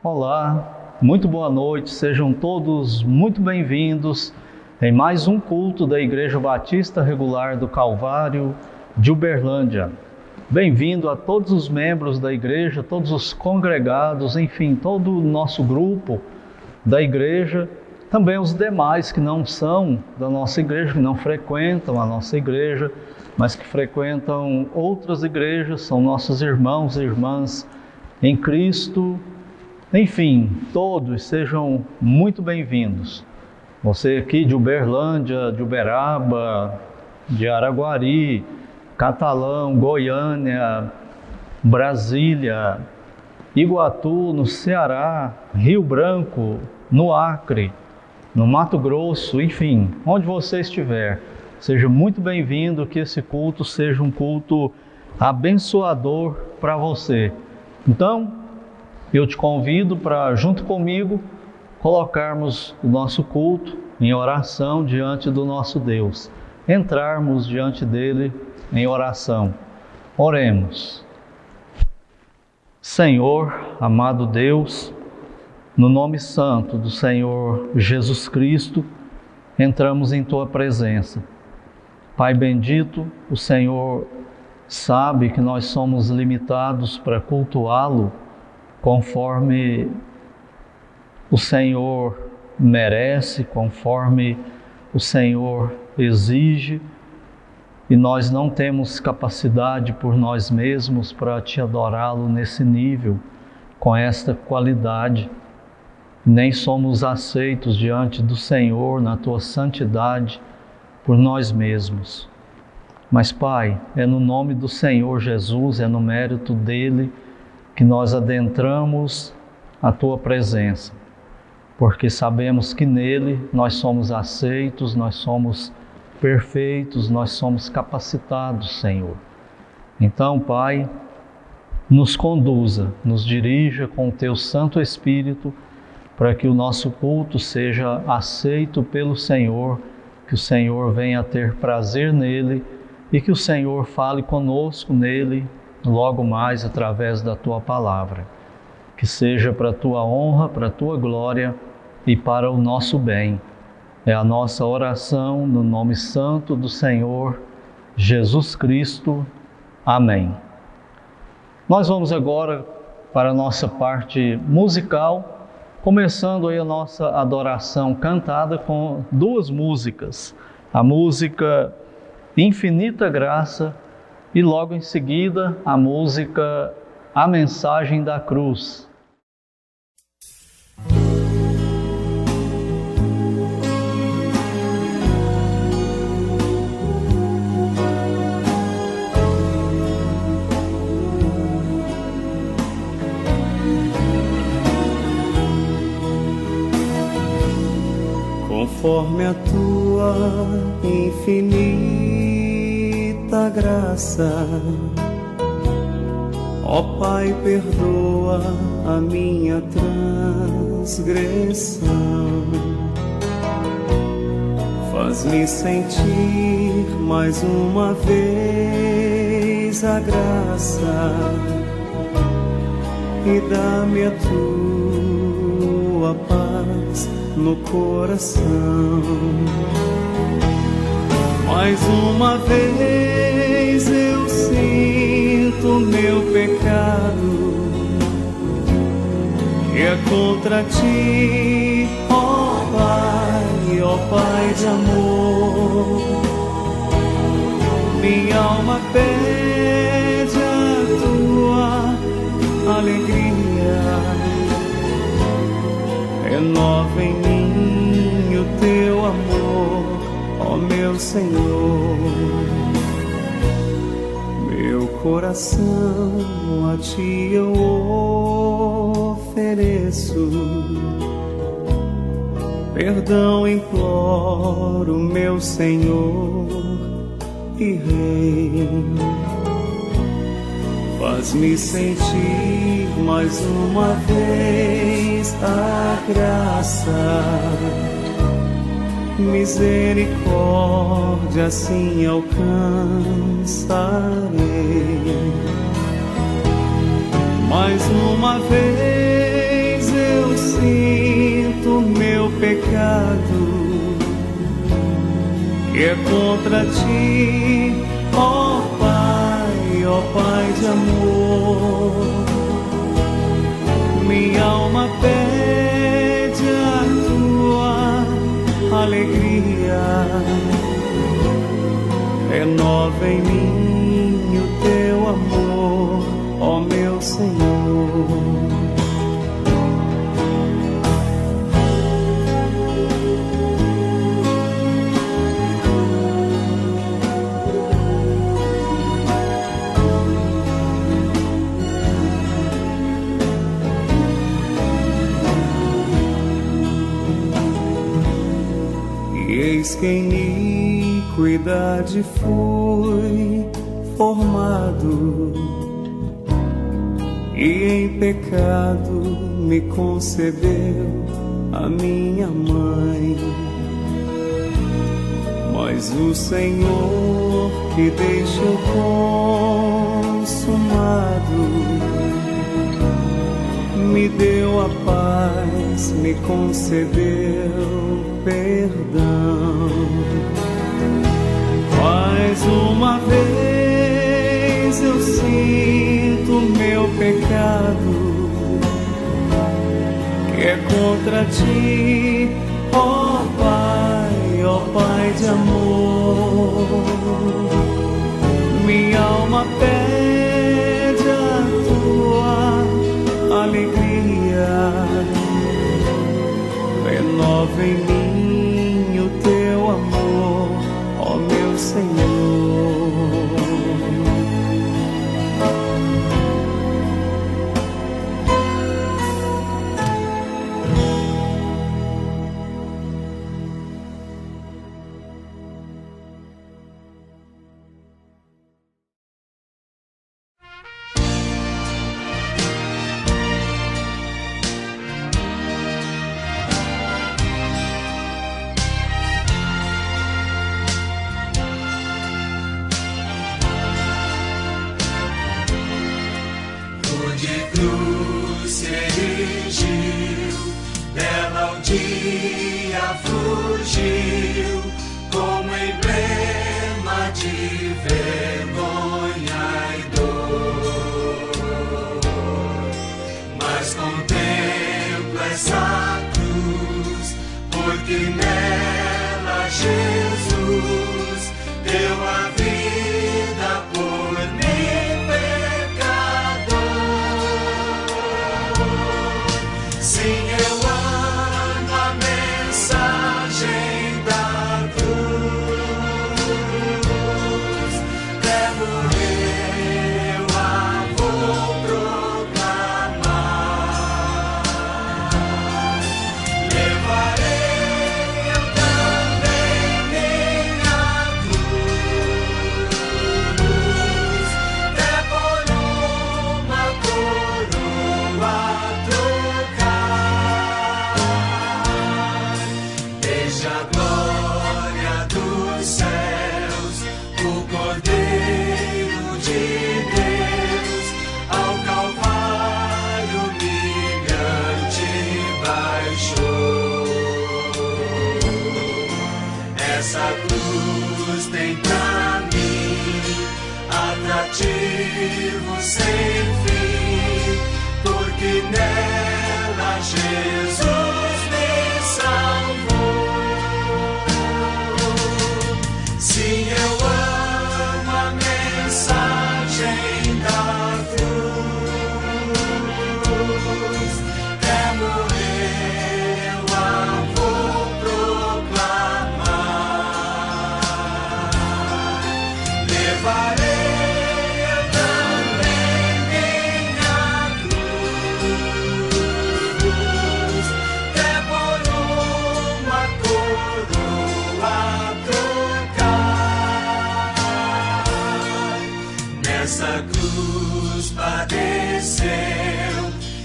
Olá, muito boa noite, sejam todos muito bem-vindos em mais um culto da Igreja Batista Regular do Calvário de Uberlândia. Bem-vindo a todos os membros da igreja, todos os congregados, enfim, todo o nosso grupo da igreja, também os demais que não são da nossa igreja, que não frequentam a nossa igreja, mas que frequentam outras igrejas, são nossos irmãos e irmãs em Cristo. Enfim, todos sejam muito bem-vindos. Você aqui de Uberlândia, de Uberaba, de Araguari, Catalão, Goiânia, Brasília, Iguatu, no Ceará, Rio Branco, no Acre, no Mato Grosso, enfim, onde você estiver, seja muito bem-vindo, que esse culto seja um culto abençoador para você. Então, eu te convido para, junto comigo, colocarmos o nosso culto em oração diante do nosso Deus, entrarmos diante dele em oração. Oremos. Senhor, amado Deus, no nome santo do Senhor Jesus Cristo, entramos em Tua presença. Pai bendito, o Senhor sabe que nós somos limitados para cultuá-lo conforme o Senhor merece, conforme o Senhor exige, e nós não temos capacidade por nós mesmos para Te adorá-lo nesse nível, com esta qualidade. Nem somos aceitos diante do Senhor na Tua santidade por nós mesmos. Mas, Pai, é no nome do Senhor Jesus, é no mérito dEle que nós adentramos a Tua presença, porque sabemos que nele nós somos aceitos, nós somos perfeitos, nós somos capacitados, Senhor. Então, Pai, nos conduza, nos dirija com o Teu Santo Espírito, para que o nosso culto seja aceito pelo Senhor, que o Senhor venha ter prazer nele e que o Senhor fale conosco nele, logo mais através da Tua palavra. Que seja para a Tua honra, para a Tua glória e para o nosso bem. É a nossa oração no nome santo do Senhor Jesus Cristo. Amém. Nós vamos agora para a nossa parte musical, começando aí a nossa adoração cantada com duas músicas. A música Infinita Graça e logo em seguida a música A Mensagem da Cruz. Conforme a Tua infinita graça, ó Pai, perdoa a minha transgressão. Faz-me sentir mais uma vez a graça e dá-me a Tua paz no coração. Mais uma vez eu sinto meu pecado, que é contra Ti, ó Pai de amor. Minha alma pede a Tua alegria, renova em mim o Teu amor, ó meu Senhor. Meu coração a Ti eu ofereço, perdão imploro, meu Senhor e Rei. Faz-me sentir mais uma vez a graça, misericórdia assim alcançarei. Mais uma vez pecado que é contra ti, ó Pai de amor. Minha alma pede a tua alegria, renova em mim o teu amor, ó meu Senhor. Eis que em iniquidade fui formado, e em pecado me concebeu a minha mãe. Mas o Senhor que deixou consumado me deu a paz, me concedeu perdão. Mais uma vez eu sinto meu pecado, que é contra ti, ó Pai de amor. Minha alma pede a tua alegria, renova em mim o teu amor, ó meu Senhor. Fugiu como emblema de vergonha e dor, mas contemplo essa cruz, porque nela Jesus deu a vida por mim, pecador. Sim, eu amo a mensagem da cruz, levo eu a vou proclamar, levarei eu também minha cruz, até por uma coroa trocar. Desde a glória dos céus, o Cordeiro de Deus, ao Calvário humilhante baixou. Essa cruz tem pra mim atrativo sem fim, porque nela Jesus me salvou. Sim, eu amo a mensagem da cruz, até morrer eu a vou proclamar, levarei eu também minha cruz, até por uma coroa trocar. Nessa cruz padeceu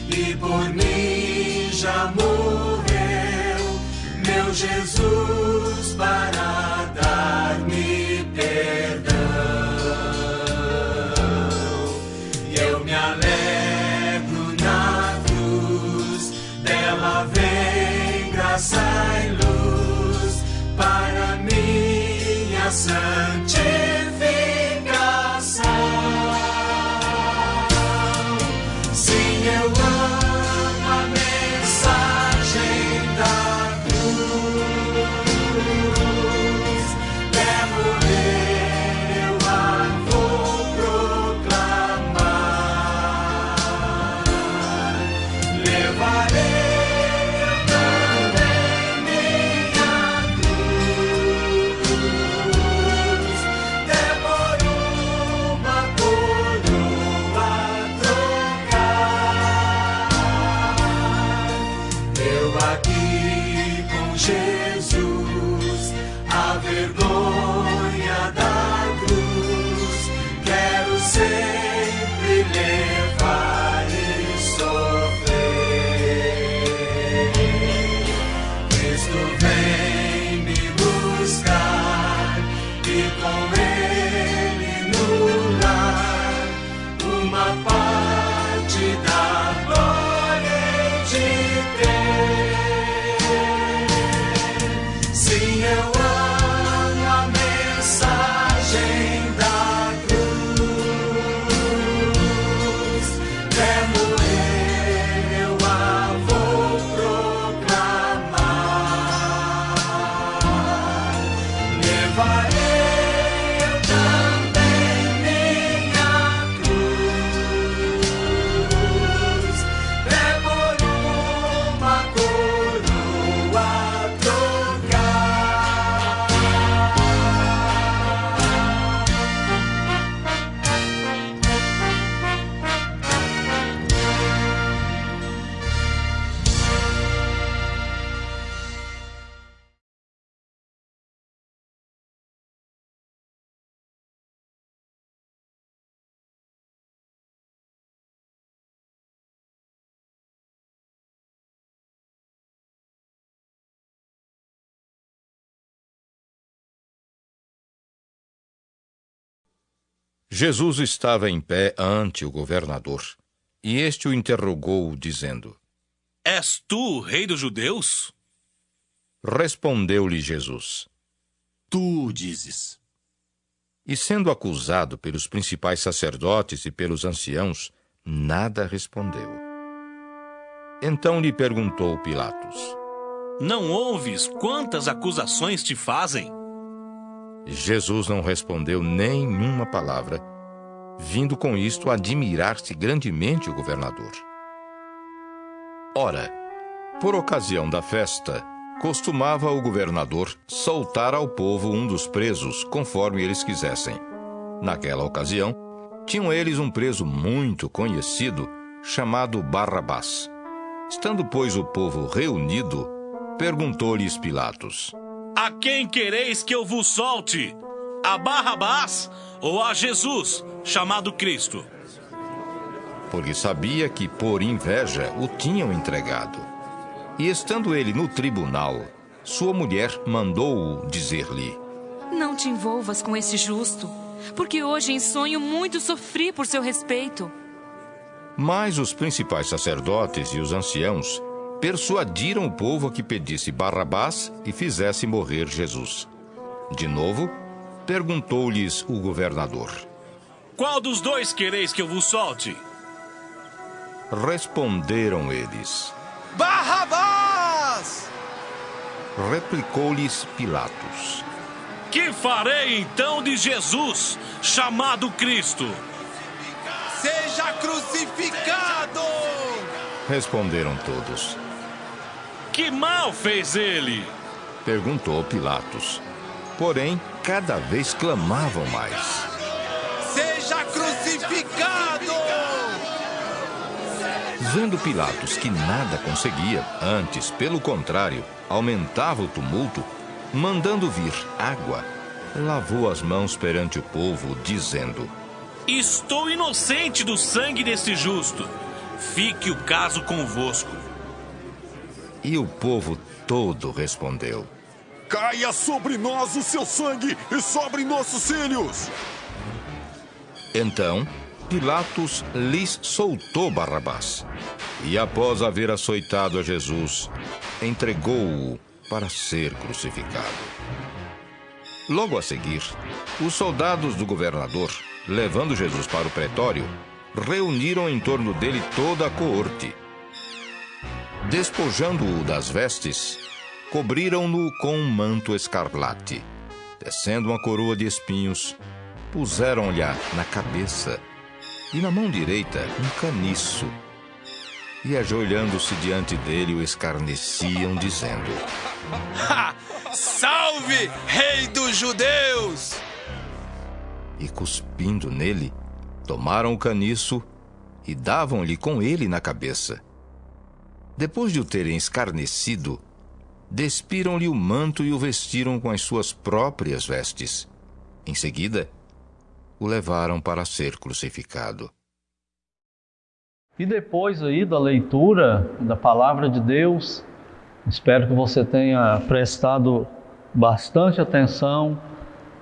e por mim já morreu, meu Jesus, para dar-me perdão. E eu me alegro na cruz, dela vem graça e Sim, eu amo a mensagem da cruz. Levo eu a vou proclamar. Levarei eu também minha cruz. Demoro uma coroa eu aqui com Jesus, a vergonha da cruz, quero sempre levar e sofrer. Cristo vem me buscar e com Ele no lar, uma parte da glória de sim, eu amo a mensagem da cruz. Levo eu a vou proclamar. Levarei eu também minha cruz. Levo uma coroa Jesus estava em pé ante o governador, e este o interrogou, dizendo: És tu o rei dos judeus? Respondeu-lhe Jesus: Tu dizes. E sendo acusado pelos principais sacerdotes e pelos anciãos, nada respondeu. Então lhe perguntou Pilatos: Não ouves quantas acusações te fazem? Jesus não respondeu nenhuma palavra, vindo com isto admirar-se grandemente o governador. Ora, por ocasião da festa, costumava o governador soltar ao povo um dos presos, conforme eles quisessem. Naquela ocasião, tinham eles um preso muito conhecido, chamado Barrabás. Estando, pois, o povo reunido, perguntou-lhes Pilatos: A quem quereis que eu vos solte? A Barrabás ou a Jesus, chamado Cristo? Porque sabia que, por inveja, o tinham entregado. E estando ele no tribunal, sua mulher mandou-o dizer-lhe: Não te envolvas com esse justo, porque hoje em sonho muito sofri por seu respeito. Mas os principais sacerdotes e os anciãos persuadiram o povo a que pedisse Barrabás e fizesse morrer Jesus. De novo, perguntou-lhes o governador: Qual dos dois quereis que eu vos solte? Responderam eles: Barrabás! Replicou-lhes Pilatos: Que farei então de Jesus, chamado Cristo? Seja crucificado! Responderam todos. Que mal fez ele? Perguntou Pilatos. Porém, cada vez clamavam mais: Seja crucificado! Vendo Pilatos que nada conseguia, antes, pelo contrário, aumentava o tumulto, mandando vir água, lavou as mãos perante o povo, dizendo: Estou inocente do sangue desse justo. Fique o caso convosco. E o povo todo respondeu: Caia sobre nós o seu sangue e sobre nossos filhos! Então, Pilatos lhes soltou Barrabás. E após haver açoitado a Jesus, entregou-o para ser crucificado. Logo a seguir, os soldados do governador, levando Jesus para o pretório, reuniram em torno dele toda a coorte. Despojando-o das vestes, cobriram-no com um manto escarlate. Descendo uma coroa de espinhos, puseram-lhe na cabeça e na mão direita um caniço. E ajoelhando-se diante dele, o escarneciam, dizendo: Salve, Rei dos Judeus! E cuspindo nele, tomaram o caniço e davam-lhe com ele na cabeça. Depois de o terem escarnecido, despiram-lhe o manto e o vestiram com as suas próprias vestes. Em seguida, o levaram para ser crucificado. E depois aí da leitura da palavra de Deus, espero que você tenha prestado bastante atenção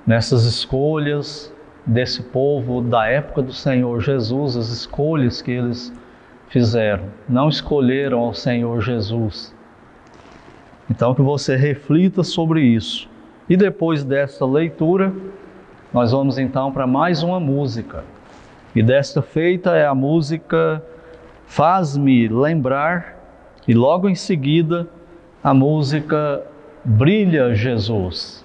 nessas escolhas desse povo da época do Senhor Jesus, as escolhas que eles fizeram. Não escolheram ao Senhor Jesus. Então que você reflita sobre isso. E depois dessa leitura, nós vamos então para mais uma música. E desta feita é a música Faz-me Lembrar, e logo em seguida a música Brilha Jesus.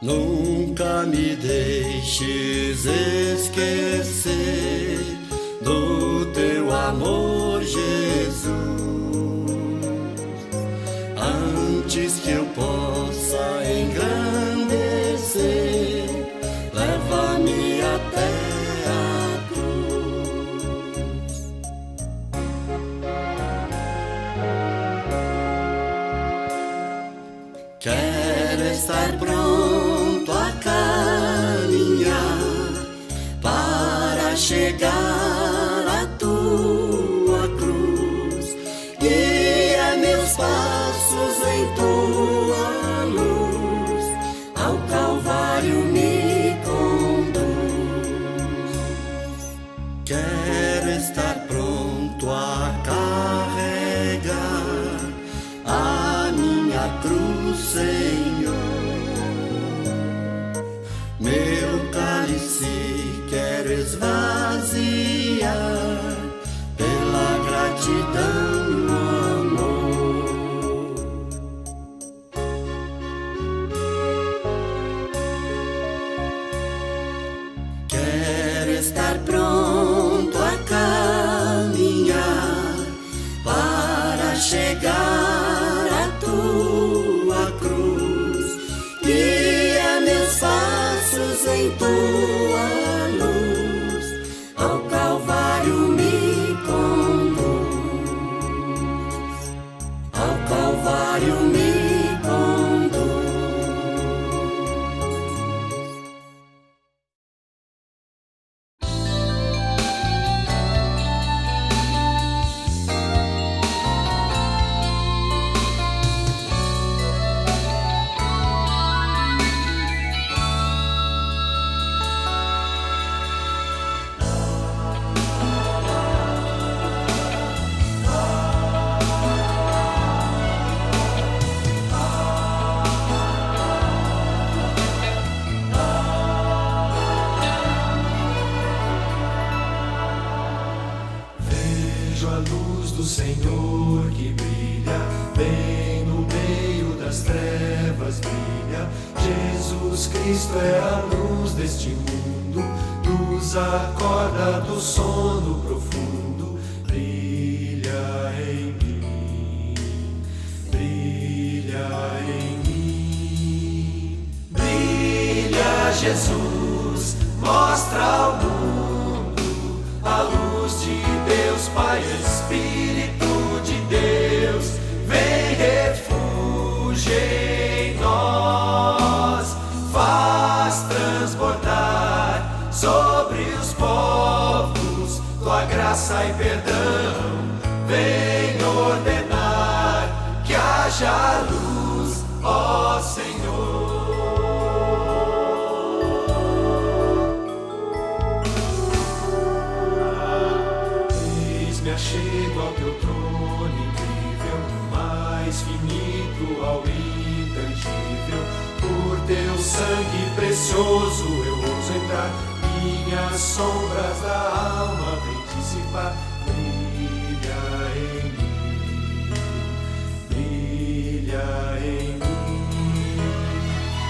Nunca me deixes esquecer do teu amor, Jesus, antes que eu possa engrandecer, leva-me até a cruz. Quero estar pronto a caminhar para chegar à tua cruz. Guia meus passos em tua luz, ao Calvário me conduz. Quero estar pronto a carregar a minha cruz, Senhor. Meu cálice quero esvaziar pela gratidão no amor. Quero estar pronto a caminhar para chegar à tua cruz. Guia meus passos em tua luz, ao Calvário me conduz, ao Calvário me conduz. Vejo a luz do Senhor que brilha, bem no meio das trevas brilha. Jesus Cristo é a luz deste mundo, nos acorda do sono profundo. Brilha em mim, brilha em mim. Brilha Jesus, mostra ao mundo a luz de Deus Pai, Espírito de Deus, vem refúgio em nós, faz transbordar sobre os povos tua graça e perdão, vem ordenar que haja luz, ó Senhor. Me achego ao teu trono em intangível. Por teu sangue precioso eu ouso entrar, minhas sombras da alma vem dissipar. Brilha em mim, brilha em mim,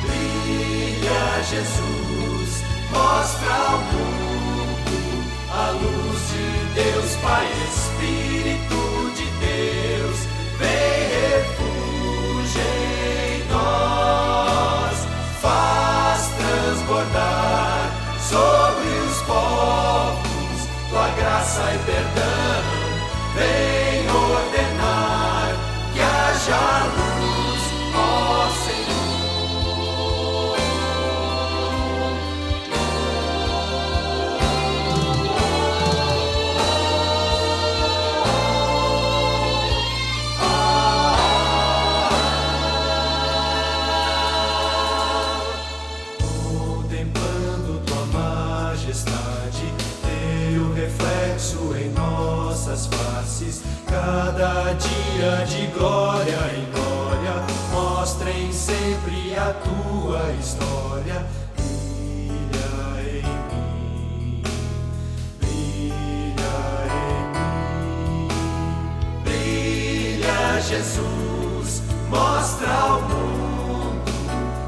brilha Jesus, mostra ao mundo a luz de Deus, Pai, Espírito de Deus, vem refúgio em nós, faz transbordar sobre os povos tua graça e perdão, vem ordenar que haja luz, ó Senhor. Contemplando tua majestade, teu reflexo em nossas faces, cada dia de glória em glória, mostrem sempre a tua história. Brilha em mim, brilha em mim, brilha Jesus, mostra ao mundo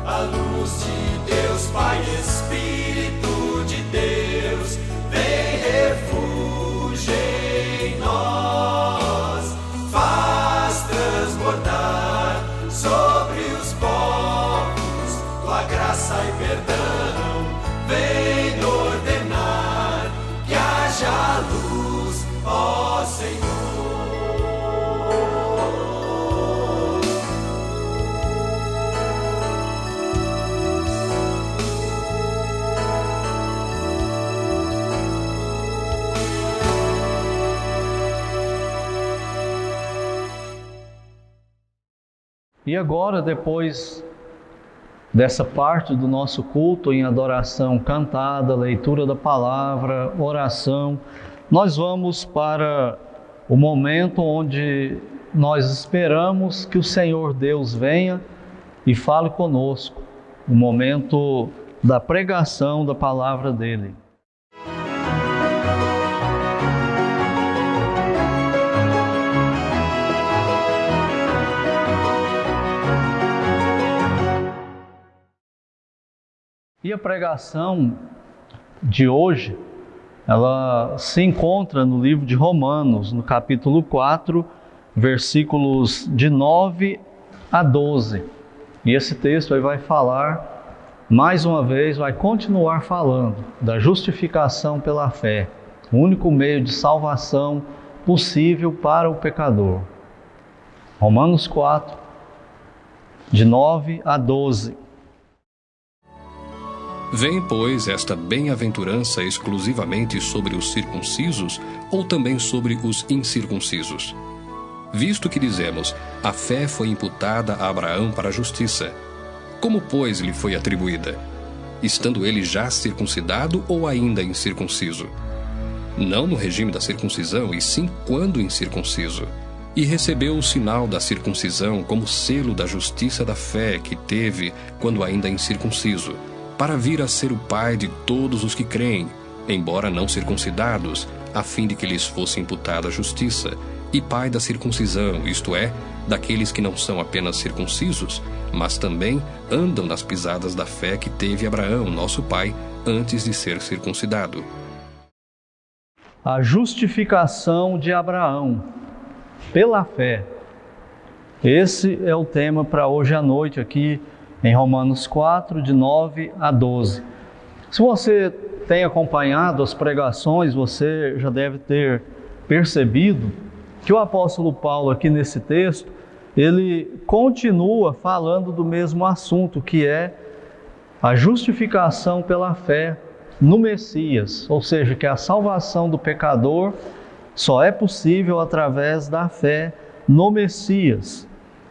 a luz de Deus, Pai, Espírito de Deus, vem refúgio em nós, faz transbordar sobre os povos tua graça e perdão, vem ordenar que haja luz, ó Senhor. E agora, depois dessa parte do nosso culto em adoração cantada, leitura da palavra, oração, nós vamos para o momento onde nós esperamos que o Senhor Deus venha e fale conosco, o momento da pregação da palavra dele. E a pregação de hoje, ela se encontra no livro de Romanos, no capítulo 4, versículos de 9 a 12. E esse texto aí vai falar, mais uma vez, vai continuar falando da justificação pela fé, o único meio de salvação possível para o pecador. Romanos 4, de 9 a 12. Vem, pois, esta bem-aventurança exclusivamente sobre os circuncisos ou também sobre os incircuncisos? Visto que dizemos, a fé foi imputada a Abraão para a justiça. Como, pois, lhe foi atribuída? Estando ele já circuncidado ou ainda incircunciso? Não no regime da circuncisão, e sim quando incircunciso. E recebeu o sinal da circuncisão como selo da justiça da fé que teve quando ainda incircunciso, para vir a ser o pai de todos os que creem, embora não circuncidados, a fim de que lhes fosse imputada a justiça, e pai da circuncisão, isto é, daqueles que não são apenas circuncisos, mas também andam nas pisadas da fé que teve Abraão, nosso pai, antes de ser circuncidado. A justificação de Abraão pela fé. Esse é o tema para hoje à noite aqui em Romanos 4, de 9 a 12. Se você tem acompanhado as pregações, você já deve ter percebido que o apóstolo Paulo aqui nesse texto, ele continua falando do mesmo assunto, que é a justificação pela fé no Messias, ou seja, que a salvação do pecador só é possível através da fé no Messias.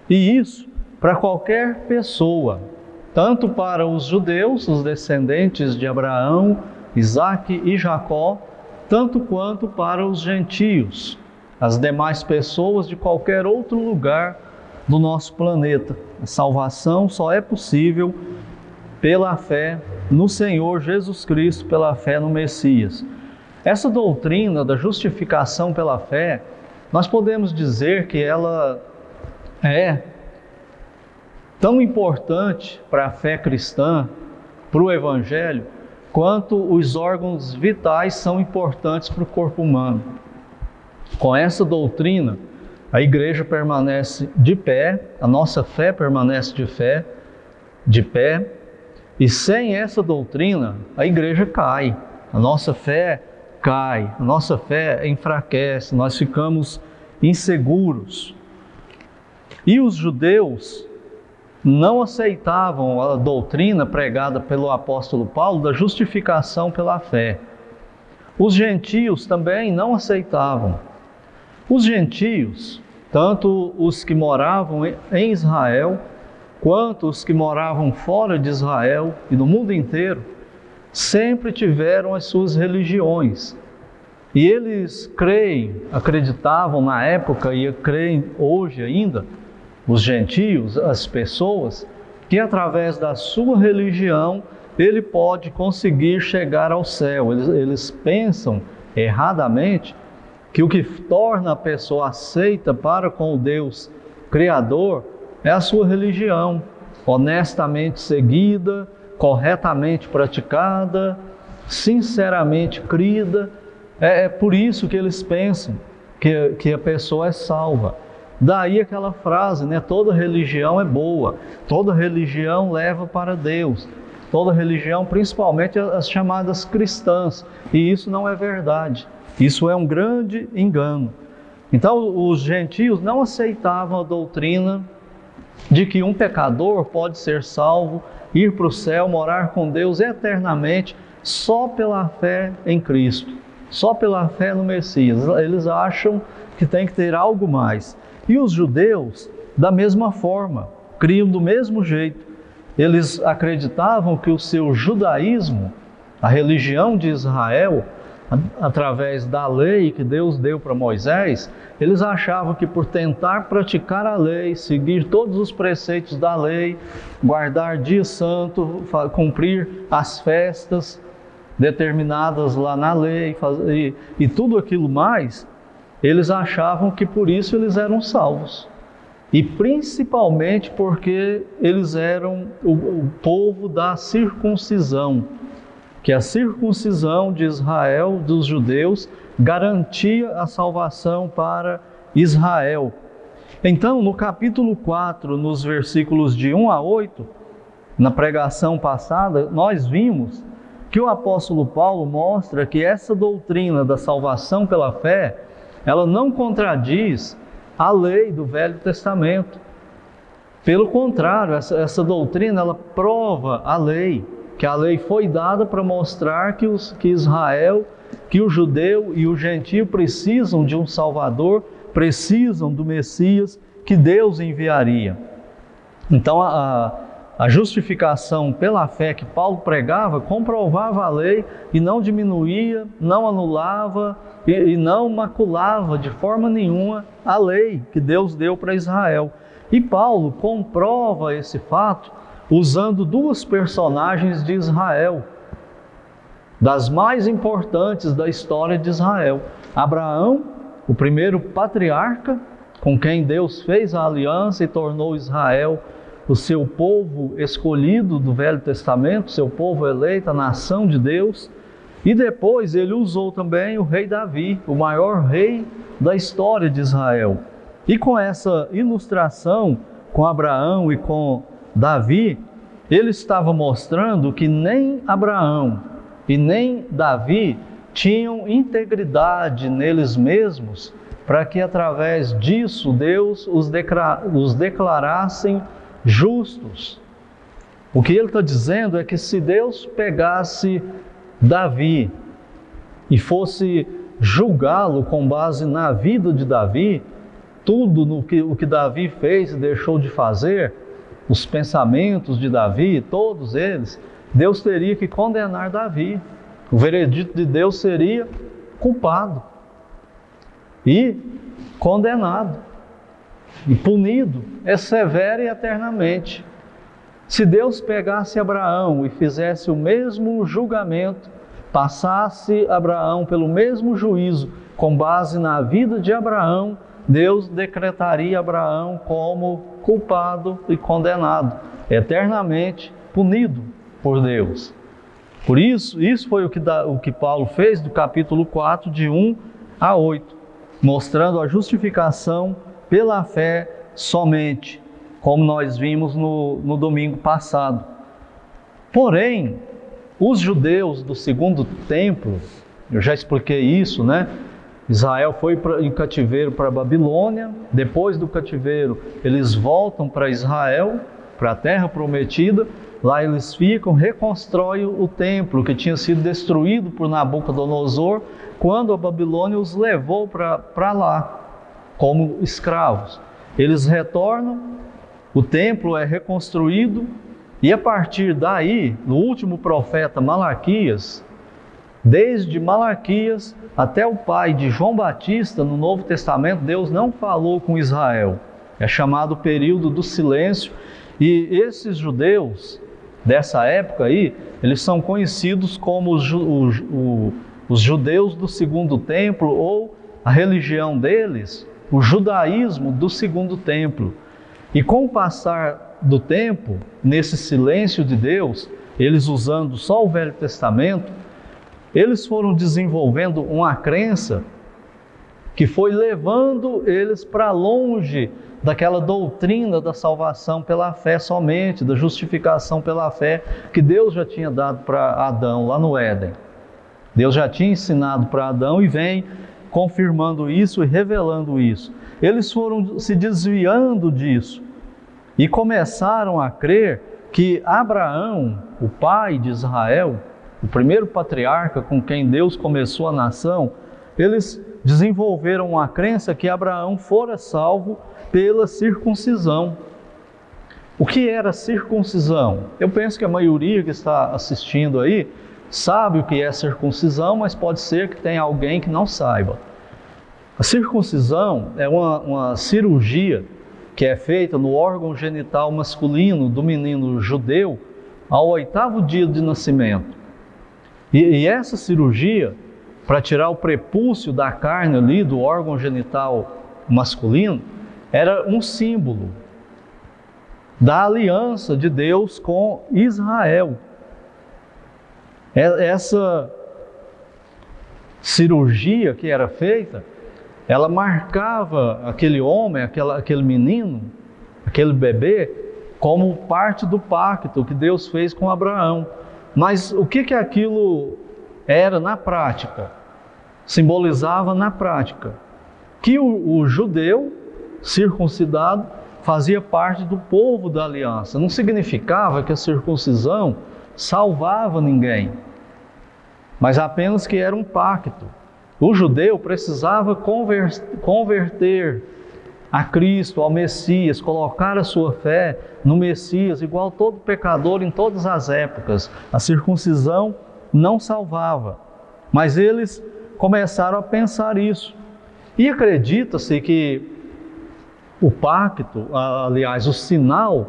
E isso para qualquer pessoa, tanto para os judeus, os descendentes de Abraão, Isaque e Jacó, tanto quanto para os gentios, as demais pessoas de qualquer outro lugar do nosso planeta. A salvação só é possível pela fé no Senhor Jesus Cristo, pela fé no Messias. Essa doutrina da justificação pela fé, nós podemos dizer que ela é tão importante para a fé cristã, para o Evangelho, quanto os órgãos vitais são importantes para o corpo humano. Com essa doutrina, a igreja permanece de pé, a nossa fé permanece de pé, e sem essa doutrina, a igreja cai, a nossa fé cai, a nossa fé enfraquece, nós ficamos inseguros. E os judeus não aceitavam a doutrina pregada pelo apóstolo Paulo da justificação pela fé. Os gentios também não aceitavam. Os gentios, tanto os que moravam em Israel, quanto os que moravam fora de Israel e no mundo inteiro, sempre tiveram as suas religiões. E eles acreditavam na época e creem hoje ainda, os gentios, as pessoas, que através da sua religião ele pode conseguir chegar ao céu. Eles pensam erradamente que o que torna a pessoa aceita para com o Deus Criador é a sua religião, honestamente seguida, corretamente praticada, sinceramente crida. É por isso que eles pensam que a pessoa é salva. Daí aquela frase, né? Toda religião é boa, toda religião leva para Deus, toda religião, principalmente as chamadas cristãs, e isso não é verdade, isso é um grande engano. Então os gentios não aceitavam a doutrina de que um pecador pode ser salvo, ir para o céu, morar com Deus eternamente, só pela fé em Cristo, só pela fé no Messias. Eles acham que tem que ter algo mais. E os judeus, da mesma forma, criam do mesmo jeito. Eles acreditavam que o seu judaísmo, a religião de Israel, através da lei que Deus deu para Moisés, eles achavam que por tentar praticar a lei, seguir todos os preceitos da lei, guardar dia santo, cumprir as festas determinadas lá na lei e tudo aquilo mais, eles achavam que por isso eles eram salvos. E principalmente porque eles eram o povo da circuncisão, que a circuncisão de Israel, dos judeus, garantia a salvação para Israel. Então, no capítulo 4, nos versículos de 1 a 8, na pregação passada, nós vimos que o apóstolo Paulo mostra que essa doutrina da salvação pela fé, ela não contradiz a lei do Velho Testamento. Pelo contrário, essa doutrina, ela prova a lei, que a lei foi dada para mostrar que Israel, que o judeu e o gentio precisam de um Salvador, precisam do Messias que Deus enviaria. Então a justificação pela fé que Paulo pregava comprovava a lei e não diminuía, não anulava e não maculava de forma nenhuma a lei que Deus deu para Israel. E Paulo comprova esse fato usando duas personagens de Israel, das mais importantes da história de Israel. Abraão, o primeiro patriarca, com quem Deus fez a aliança e tornou Israel o seu povo escolhido do Velho Testamento, seu povo eleito, a nação de Deus. E depois ele usou também o rei Davi, o maior rei da história de Israel. E com essa ilustração, com Abraão e com Davi, ele estava mostrando que nem Abraão e nem Davi tinham integridade neles mesmos, para que através disso Deus os declarassem justos. O que ele está dizendo é que se Deus pegasse Davi e fosse julgá-lo com base na vida de Davi, tudo o que Davi fez e deixou de fazer, os pensamentos de Davi, todos eles, Deus teria que condenar Davi. O veredito de Deus seria culpado e condenado. e punido é severa e eternamente. Se Deus pegasse Abraão e fizesse o mesmo julgamento, passasse Abraão pelo mesmo juízo, com base na vida de Abraão, Deus decretaria Abraão como culpado e condenado, eternamente punido por Deus. Por isso foi o que Paulo fez do capítulo 4, de 1 a 8, mostrando a justificação pela fé somente, como nós vimos no domingo passado. Porém, os judeus do segundo templo, eu já expliquei isso, né? Israel foi em cativeiro para a Babilônia, depois do cativeiro eles voltam para Israel, para a terra prometida, lá eles ficam, reconstroem o templo que tinha sido destruído por Nabucodonosor, quando a Babilônia os levou para lá, como escravos. Eles retornam, o templo é reconstruído, e a partir daí, no último profeta Malaquias, desde Malaquias até o pai de João Batista, no Novo Testamento, Deus não falou com Israel. É chamado período do silêncio. E esses judeus dessa época aí, eles são conhecidos como os judeus do segundo templo, ou a religião deles, o judaísmo do segundo templo. E com o passar do tempo, nesse silêncio de Deus, eles usando só o Velho Testamento, eles foram desenvolvendo uma crença que foi levando eles para longe daquela doutrina da salvação pela fé somente, da justificação pela fé que Deus já tinha dado para Adão lá no Éden. Deus já tinha ensinado para Adão e vem confirmando isso e revelando isso. Eles foram se desviando disso e começaram a crer que Abraão, o pai de Israel, o primeiro patriarca com quem Deus começou a nação, eles desenvolveram uma crença que Abraão fora salvo pela circuncisão. O que era circuncisão? Eu penso que a maioria que está assistindo aí sabe o que é circuncisão, mas pode ser que tenha alguém que não saiba. A circuncisão é uma cirurgia que é feita no órgão genital masculino do menino judeu ao 8º dia de nascimento. E essa cirurgia, para tirar o prepúcio da carne ali, do órgão genital masculino, era um símbolo da aliança de Deus com Israel. Essa cirurgia que era feita, ela marcava aquele homem, aquele menino, aquele bebê, como parte do pacto que Deus fez com Abraão. Mas o que aquilo era na prática? Simbolizava na prática que o judeu circuncidado fazia parte do povo da aliança. Não significava que a circuncisão salvava ninguém, mas apenas que era um pacto. O judeu precisava converter a Cristo, ao Messias, colocar a sua fé no Messias, igual todo pecador em todas as épocas. A circuncisão não salvava, mas eles começaram a pensar isso. E acredita-se que o pacto, aliás, o sinal,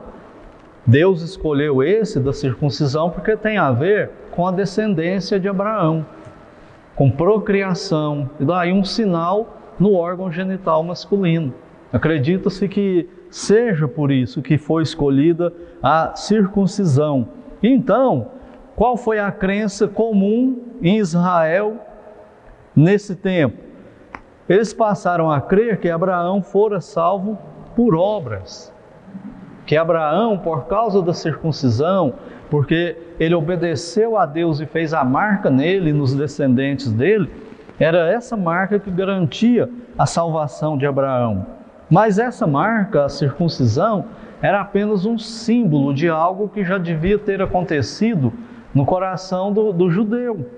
Deus escolheu esse da circuncisão porque tem a ver com a descendência de Abraão, com procriação, e daí um sinal no órgão genital masculino. Acredita-se que seja por isso que foi escolhida a circuncisão. Então, qual foi a crença comum em Israel nesse tempo? Eles passaram a crer que Abraão fora salvo por obras. Que Abraão, por causa da circuncisão, porque ele obedeceu a Deus e fez a marca nele e nos descendentes dele, era essa marca que garantia a salvação de Abraão. Mas essa marca, a circuncisão, era apenas um símbolo de algo que já devia ter acontecido no coração do judeu.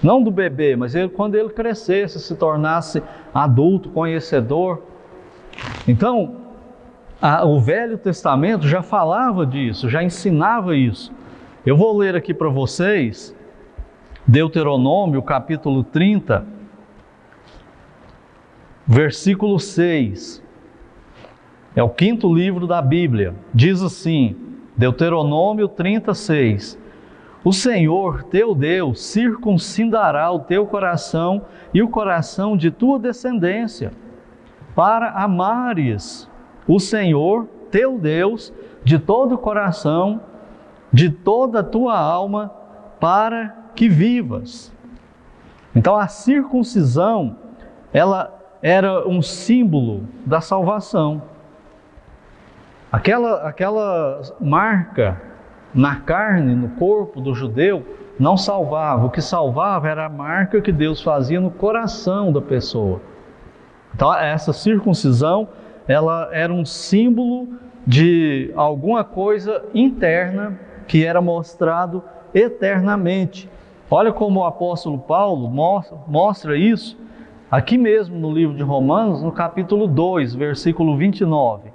Não do bebê, mas quando ele crescesse, se tornasse adulto, conhecedor. Então, o Velho Testamento já falava disso, já ensinava isso. Eu vou ler aqui para vocês, Deuteronômio, capítulo 30, versículo 6. É o 5º livro da Bíblia. Diz assim, Deuteronômio 36. O Senhor, teu Deus, circuncidará o teu coração e o coração de tua descendência, para amares o Senhor, teu Deus, de todo o coração, de toda a tua alma, para que vivas. Então a circuncisão, ela era um símbolo da salvação. Aquela marca na carne, no corpo do judeu, não salvava. O que salvava era a marca que Deus fazia no coração da pessoa. Então essa circuncisão, ela era um símbolo de alguma coisa interna que era mostrado eternamente. Olha como o apóstolo Paulo mostra isso aqui mesmo no livro de Romanos, no capítulo 2, versículo 29.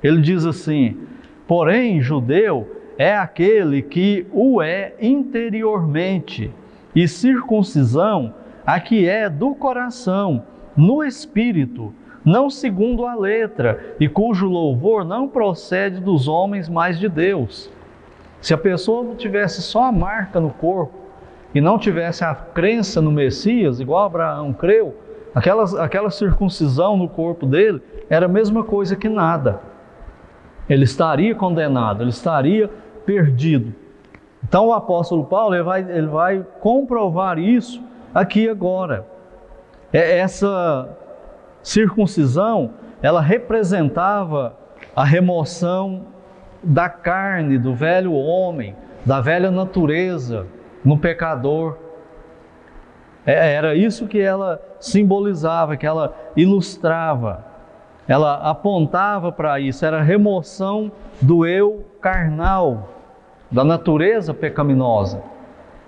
Ele diz assim: porém, judeu é aquele que o é interiormente, e circuncisão a que é do coração, no espírito, não segundo a letra, e cujo louvor não procede dos homens, mas de Deus. Se a pessoa tivesse só a marca no corpo e não tivesse a crença no Messias, igual Abraão creu, aquela circuncisão no corpo dele era a mesma coisa que nada. Ele estaria condenado, ele estaria perdido. Então o apóstolo Paulo ele vai comprovar isso aqui agora. Essa circuncisão, ela representava a remoção da carne, do velho homem, da velha natureza no pecador. Era isso que ela simbolizava, que ela ilustrava. Ela apontava para isso, era a remoção do eu carnal, da natureza pecaminosa.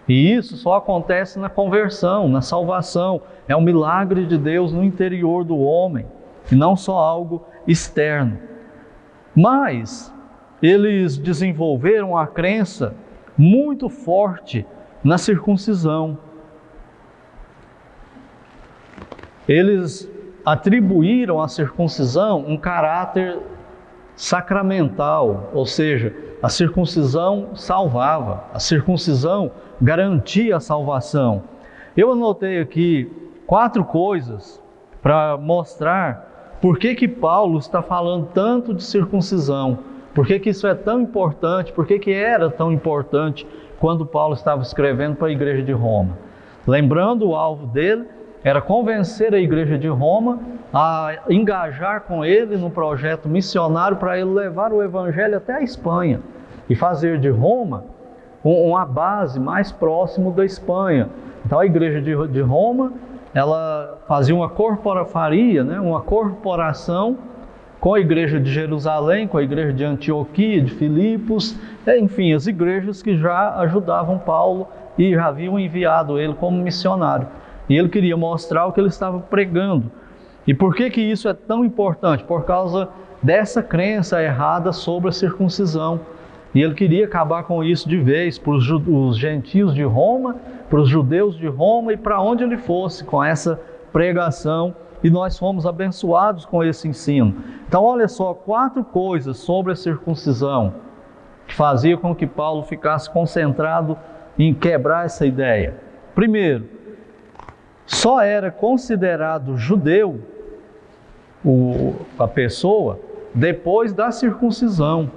E isso só acontece na conversão, na salvação. É um milagre de Deus no interior do homem, e não só algo externo. Mas eles desenvolveram a crença muito forte na circuncisão. Eles atribuíram à circuncisão um caráter sacramental, ou seja, a circuncisão salvava, a circuncisão garantia a salvação. Eu anotei aqui 4 coisas para mostrar por que Paulo está falando tanto de circuncisão, por que isso é tão importante, por que era tão importante quando Paulo estava escrevendo para a igreja de Roma. Lembrando, o alvo dele era convencer a igreja de Roma a engajar com ele no projeto missionário para ele levar o evangelho até a Espanha e fazer de Roma uma base mais próximo da Espanha. Então a igreja de Roma, ela fazia uma corporação com a igreja de Jerusalém, com a igreja de Antioquia, de Filipos, enfim, as igrejas que já ajudavam Paulo e já haviam enviado ele como missionário. E ele queria mostrar o que ele estava pregando. E por que isso é tão importante? Por causa dessa crença errada sobre a circuncisão. E ele queria acabar com isso de vez, para os gentios de Roma, para os judeus de Roma e para onde ele fosse com essa pregação. E nós fomos abençoados com esse ensino. Então olha só, 4 coisas sobre a circuncisão que fazia com que Paulo ficasse concentrado em quebrar essa ideia. Primeiro, só era considerado judeu a pessoa depois da circuncisão.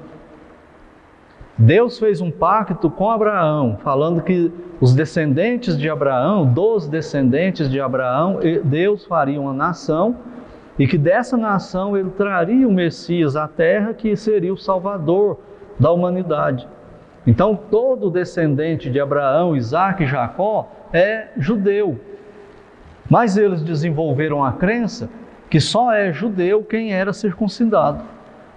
Deus fez um pacto com Abraão, falando que os descendentes de Abraão, dos descendentes de Abraão, Deus faria uma nação e que dessa nação ele traria o Messias à terra, que seria o Salvador da humanidade. Então todo descendente de Abraão, Isaque e Jacó é judeu. Mas eles desenvolveram a crença que só é judeu quem era circuncidado.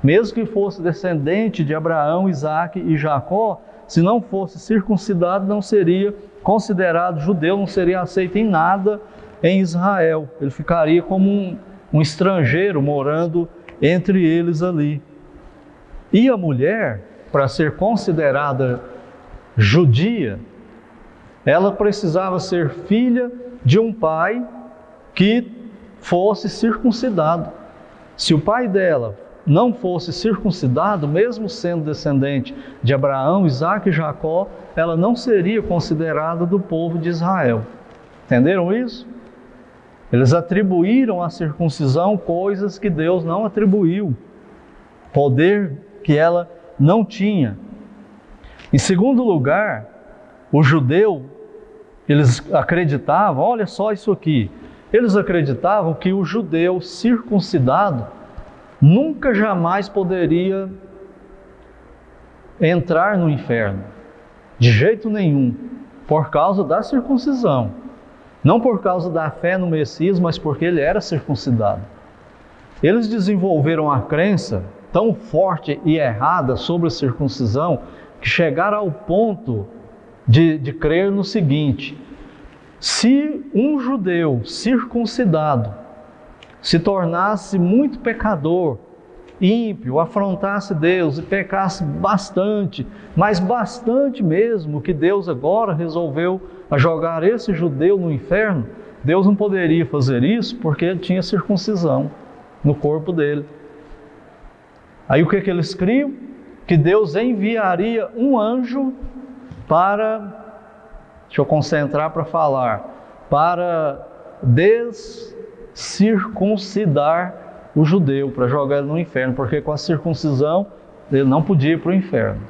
Mesmo que fosse descendente de Abraão, Isaque e Jacó, se não fosse circuncidado, não seria considerado judeu, não seria aceito em nada em Israel. Ele ficaria como um estrangeiro morando entre eles ali. E a mulher, para ser considerada judia, ela precisava ser filha de um pai que fosse circuncidado. Se o pai dela não fosse circuncidado, mesmo sendo descendente de Abraão, Isaque e Jacó, ela não seria considerada do povo de Israel. Entenderam isso? Eles atribuíram à circuncisão coisas que Deus não atribuiu, poder que ela não tinha. Em segundo lugar, o judeu, eles acreditavam, olha só isso aqui, eles acreditavam que o judeu circuncidado nunca jamais poderia entrar no inferno, de jeito nenhum, por causa da circuncisão. Não por causa da fé no Messias, mas porque ele era circuncidado. Eles desenvolveram a crença tão forte e errada sobre a circuncisão, que chegaram ao ponto de crer no seguinte: se um judeu circuncidado se tornasse muito pecador, ímpio, afrontasse Deus e pecasse bastante, mas bastante mesmo, que Deus agora resolveu jogar esse judeu no inferno, Deus não poderia fazer isso porque ele tinha circuncisão no corpo dele. Aí o que eles criam? Que Deus enviaria um anjo para, deixa eu concentrar para falar, para descircuncidar o judeu, para jogar ele no inferno, porque com a circuncisão ele não podia ir para o inferno.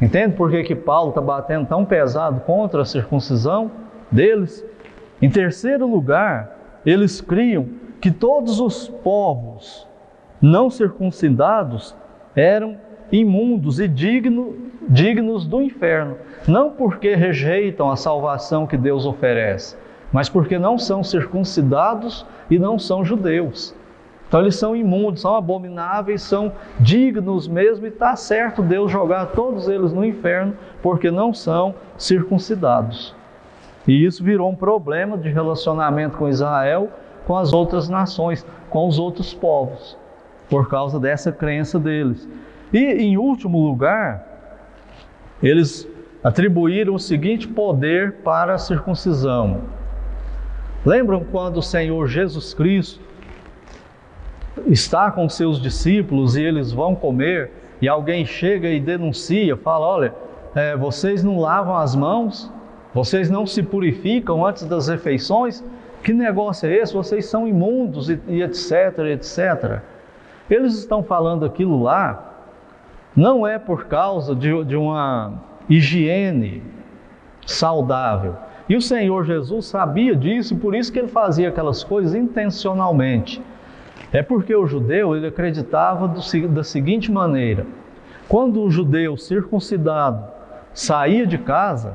Entende por que Paulo está batendo tão pesado contra a circuncisão deles? Em terceiro lugar, eles criam que todos os povos não circuncidados eram imundos e dignos do inferno, não porque rejeitam a salvação que Deus oferece, mas porque não são circuncidados e não são judeus. Então eles são imundos, são abomináveis, são dignos mesmo, e está certo Deus jogar todos eles no inferno, porque não são circuncidados. E isso virou um problema de relacionamento com Israel, com as outras nações, com os outros povos, por causa dessa crença deles. E em último lugar, eles atribuíram o seguinte poder para a circuncisão. Lembram quando o Senhor Jesus Cristo está com seus discípulos e eles vão comer, e alguém chega e denuncia, fala: olha, vocês não lavam as mãos, vocês não se purificam antes das refeições, que negócio é esse? Vocês são imundos e etc, etc. Eles estão falando aquilo lá, não é por causa de uma higiene saudável. E o Senhor Jesus sabia disso, por isso que ele fazia aquelas coisas intencionalmente. É porque o judeu, ele acreditava da seguinte maneira: quando o judeu circuncidado saía de casa,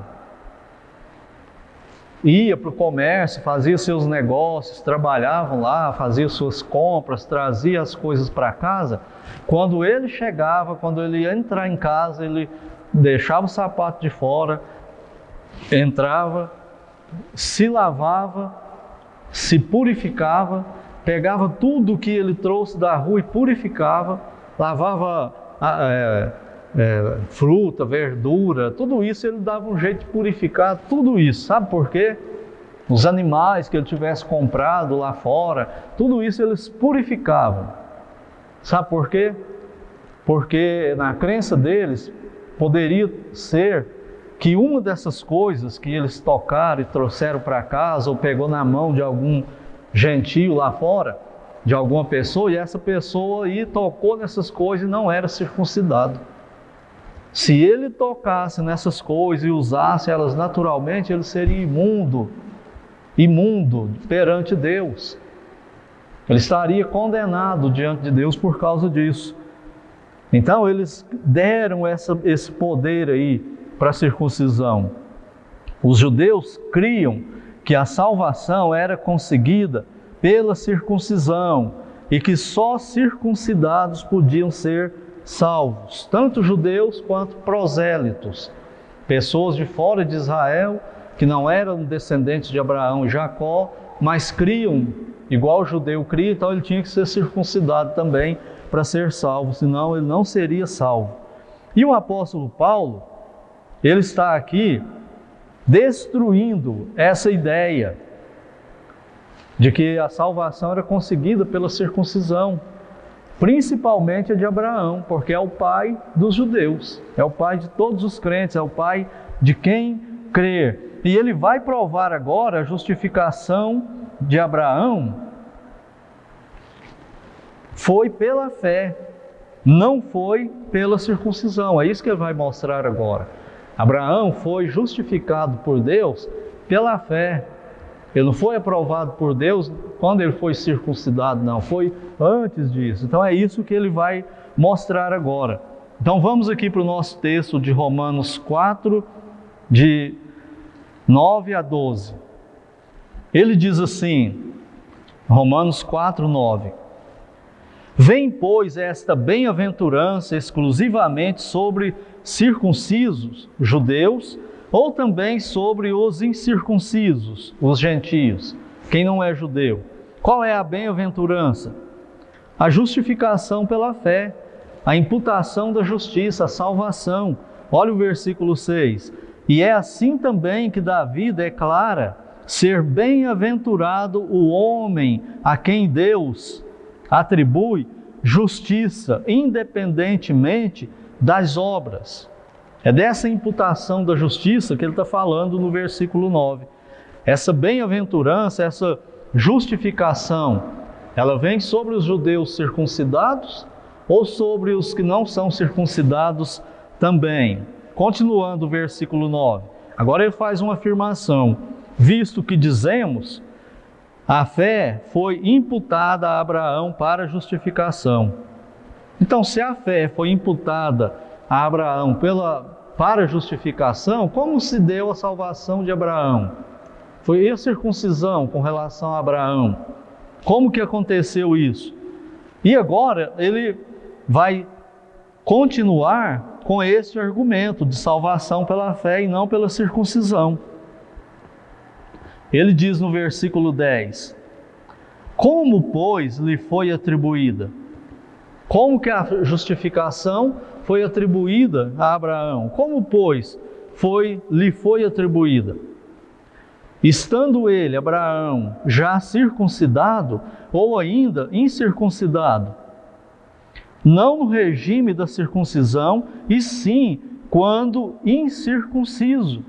ia para o comércio, fazia seus negócios, trabalhavam lá, fazia suas compras, trazia as coisas para casa, quando ele chegava, quando ele ia entrar em casa, ele deixava o sapato de fora, entrava, se lavava, se purificava, pegava tudo que ele trouxe da rua e purificava, lavava fruta, verdura, tudo isso ele dava um jeito de purificar, tudo isso. Sabe por quê? Os animais que ele tivesse comprado lá fora, tudo isso eles purificavam. Sabe por quê? Porque na crença deles, poderia ser que uma dessas coisas que eles tocaram e trouxeram para casa, ou pegou na mão de algum gentio lá fora, de alguma pessoa, e essa pessoa aí tocou nessas coisas e não era circuncidado. Se ele tocasse nessas coisas e usasse elas naturalmente, ele seria imundo perante Deus. Ele estaria condenado diante de Deus por causa disso. Então eles deram esse poder aí para a circuncisão. Os judeus criam que a salvação era conseguida pela circuncisão e que só circuncidados podiam ser salvos, tanto judeus quanto prosélitos, pessoas de fora de Israel que não eram descendentes de Abraão e Jacó, mas criam igual o judeu cria, então ele tinha que ser circuncidado também para ser salvo, senão ele não seria salvo. E o apóstolo Paulo, ele está aqui destruindo essa ideia de que a salvação era conseguida pela circuncisão. principalmente a de Abraão, porque é o pai dos judeus, é o pai de todos os crentes, é o pai de quem crer. E ele vai provar agora a justificação de Abraão foi pela fé, não foi pela circuncisão. É isso que ele vai mostrar agora. Abraão foi justificado por Deus pela fé. Ele não foi aprovado por Deus quando ele foi circuncidado, não. Foi antes disso. Então é isso que ele vai mostrar agora. Então vamos aqui para o nosso texto de Romanos 4, de 9 a 12. Ele diz assim, Romanos 4, 9. Vem, pois, esta bem-aventurança exclusivamente sobre circuncisos, judeus, ou também sobre os incircuncisos, os gentios, quem não é judeu. Qual é a bem-aventurança? A justificação pela fé, a imputação da justiça, a salvação. Olha o versículo 6. E é assim também que Davi declara ser bem-aventurado o homem a quem Deus atribui justiça, independentemente das obras. É dessa imputação da justiça que ele está falando no versículo 9. Essa bem-aventurança, essa justificação, ela vem sobre os judeus circuncidados ou sobre os que não são circuncidados também? Continuando o versículo 9. Agora ele faz uma afirmação. Visto que dizemos, a fé foi imputada a Abraão para justificação. Então, se a fé foi imputada a Abraão para justificação, como se deu a salvação de Abraão? Foi a circuncisão com relação a Abraão. Como que aconteceu isso? E agora ele vai continuar com esse argumento de salvação pela fé e não pela circuncisão. Ele diz no versículo 10, como, pois, lhe foi atribuída? Como que a justificação foi atribuída a Abraão? Como, pois, lhe foi atribuída? Estando ele, Abraão, já circuncidado ou ainda incircuncidado? Não no regime da circuncisão, e sim quando incircunciso.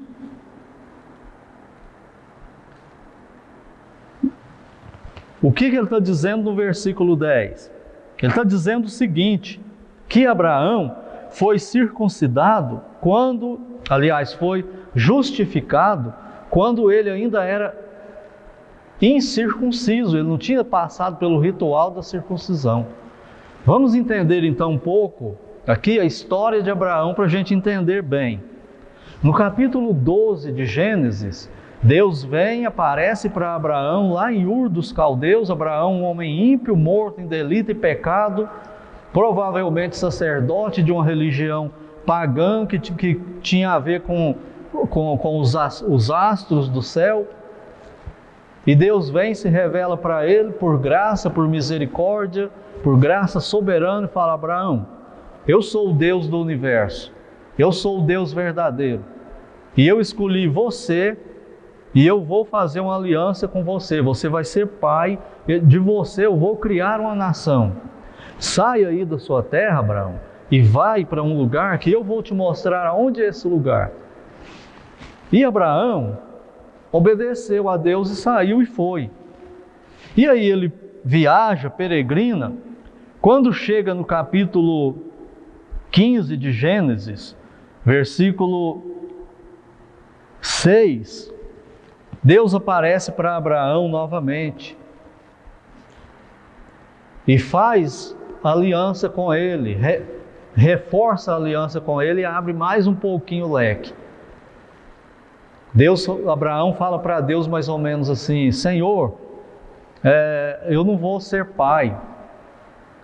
O que ele está dizendo no versículo 10? Ele está dizendo o seguinte, que Abraão foi circuncidado foi justificado quando ele ainda era incircunciso, ele não tinha passado pelo ritual da circuncisão. Vamos entender então um pouco aqui a história de Abraão para a gente entender bem. No capítulo 12 de Gênesis, Deus vem e aparece para Abraão lá em Ur dos Caldeus. Abraão, um homem ímpio, morto em delito e pecado, provavelmente sacerdote de uma religião pagã que tinha a ver com os astros do céu. E Deus vem e se revela para ele por graça, por misericórdia, por graça soberana e fala: Abraão, eu sou o Deus do universo, eu sou o Deus verdadeiro e eu escolhi você e eu vou fazer uma aliança com você, você vai ser pai, de você eu vou criar uma nação. Sai aí da sua terra, Abraão, e vai para um lugar que eu vou te mostrar aonde é esse lugar. E Abraão obedeceu a Deus e saiu e foi. E aí ele viaja, peregrina. Quando chega no capítulo 15 de Gênesis, versículo 6, Deus aparece para Abraão novamente e faz aliança com ele, reforça a aliança com ele e abre mais um pouquinho o leque. Abraão fala para Deus mais ou menos assim: Senhor, eu não vou ser pai,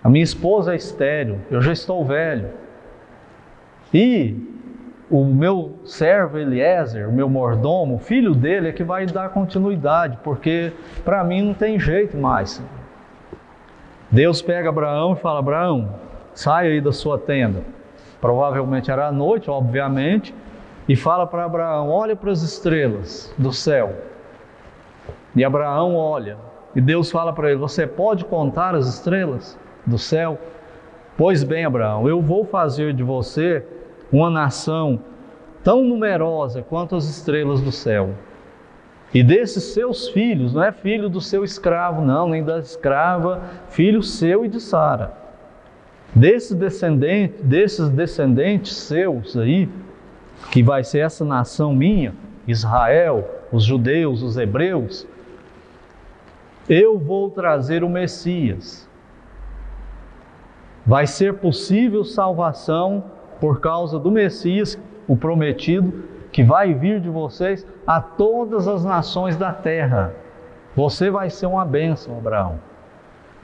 a minha esposa é estéril, eu já estou velho, e o meu servo Eliezer, o meu mordomo, o filho dele é que vai dar continuidade, porque para mim não tem jeito mais. Deus pega Abraão e fala: Abraão, sai aí da sua tenda. Provavelmente era à noite, obviamente, e fala para Abraão: olha para as estrelas do céu. E Abraão olha, e Deus fala para ele: você pode contar as estrelas do céu? Pois bem, Abraão, eu vou fazer de você uma nação tão numerosa quanto as estrelas do céu. E desses seus filhos, não é filho do seu escravo, não, nem da escrava, filho seu e de Sara. Desses descendentes seus aí, que vai ser essa nação minha, Israel, os judeus, os hebreus, eu vou trazer o Messias. Vai ser possível salvação por causa do Messias, o prometido, que vai vir de vocês a todas as nações da terra. Você vai ser uma bênção, Abraão,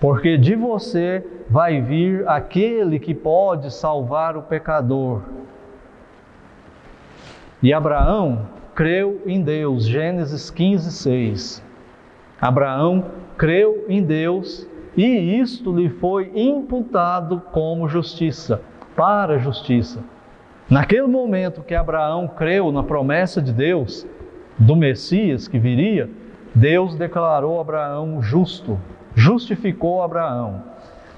porque de você vai vir aquele que pode salvar o pecador. E Abraão creu em Deus, Gênesis 15:6. Abraão creu em Deus e isto lhe foi imputado como justiça, para a justiça. Naquele momento que Abraão creu na promessa de Deus, do Messias que viria, Deus declarou Abraão justo, justificou Abraão.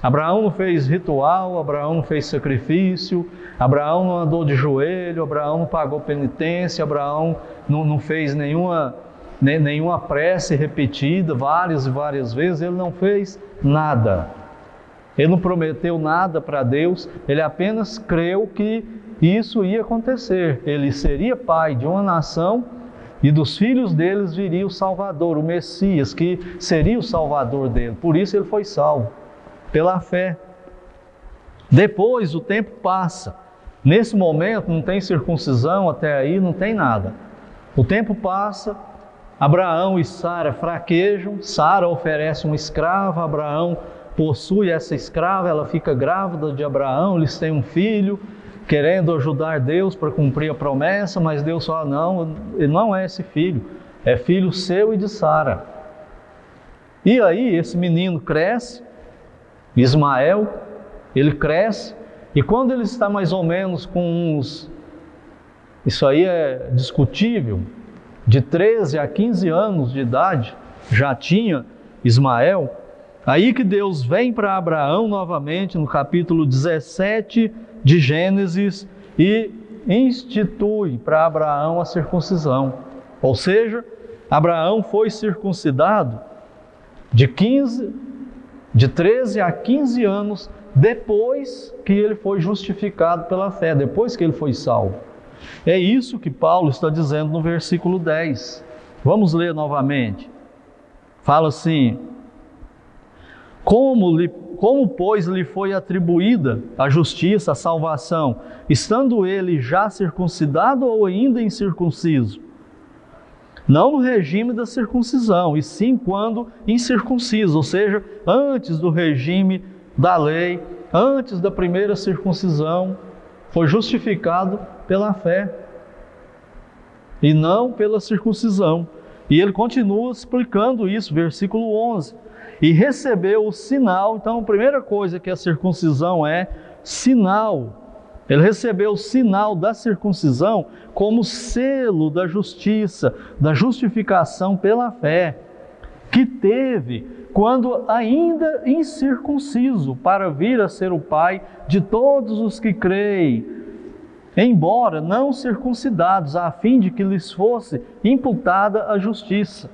Abraão não fez ritual, Abraão não fez sacrifício, Abraão não andou de joelho, Abraão não pagou penitência, Abraão não fez nenhuma prece repetida várias e várias vezes, ele não fez nada. Ele não prometeu nada para Deus, ele apenas creu que isso ia acontecer. Ele seria pai de uma nação e dos filhos deles viria o Salvador, o Messias, que seria o Salvador dele. Por isso ele foi salvo, pela fé. Depois o tempo passa. Nesse momento não tem circuncisão, até aí não tem nada. O tempo passa, Abraão e Sara fraquejam, Sara oferece uma escrava, Abraão possui essa escrava, ela fica grávida de Abraão, eles têm um filho, querendo ajudar Deus para cumprir a promessa, mas Deus fala, não, ele não é esse filho, é filho seu e de Sara. E aí esse menino cresce, Ismael, ele cresce, e quando ele está mais ou menos com isso aí é discutível, de 13 a 15 anos de idade, já tinha Ismael. Aí que Deus vem para Abraão novamente, no capítulo 17 de Gênesis, e institui para Abraão a circuncisão. Ou seja, Abraão foi circuncidado de 13 a 15 anos depois que ele foi justificado pela fé, depois que ele foi salvo. É isso que Paulo está dizendo no versículo 10. Vamos ler novamente. Fala assim: Como, pois, lhe foi atribuída a justiça, a salvação, estando ele já circuncidado ou ainda incircunciso? Não no regime da circuncisão, e sim quando incircunciso, ou seja, antes do regime da lei, antes da primeira circuncisão, foi justificado pela fé e não pela circuncisão. E ele continua explicando isso, versículo 11. E recebeu o sinal. Então a primeira coisa que a circuncisão é sinal. Ele recebeu o sinal da circuncisão como selo da justiça, da justificação pela fé, que teve quando ainda incircunciso, para vir a ser o pai de todos os que creem, embora não circuncidados, a fim de que lhes fosse imputada a justiça.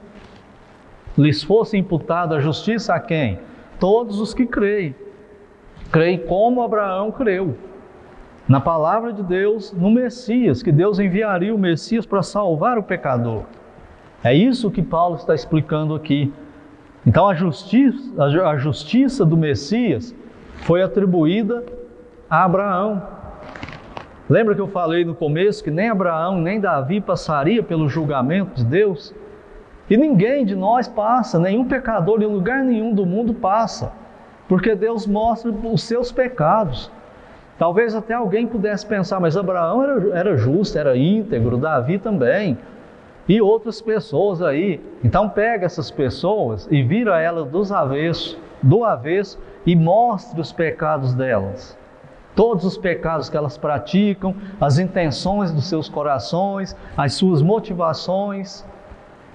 Lhes fosse imputada a justiça a quem? Todos os que creem. Creem como Abraão creu na palavra de Deus, no Messias, que Deus enviaria o Messias para salvar o pecador. É isso que Paulo está explicando aqui. Então a justiça do Messias foi atribuída a Abraão. Lembra que eu falei no começo que nem Abraão nem Davi passaria pelo julgamento de Deus? E ninguém de nós passa, nenhum pecador em lugar nenhum do mundo passa, porque Deus mostra os seus pecados. Talvez até alguém pudesse pensar, mas Abraão era justo, era íntegro, Davi também, e outras pessoas aí. Então pega essas pessoas e vira elas do avesso e mostre os pecados delas. Todos os pecados que elas praticam, as intenções dos seus corações, as suas motivações.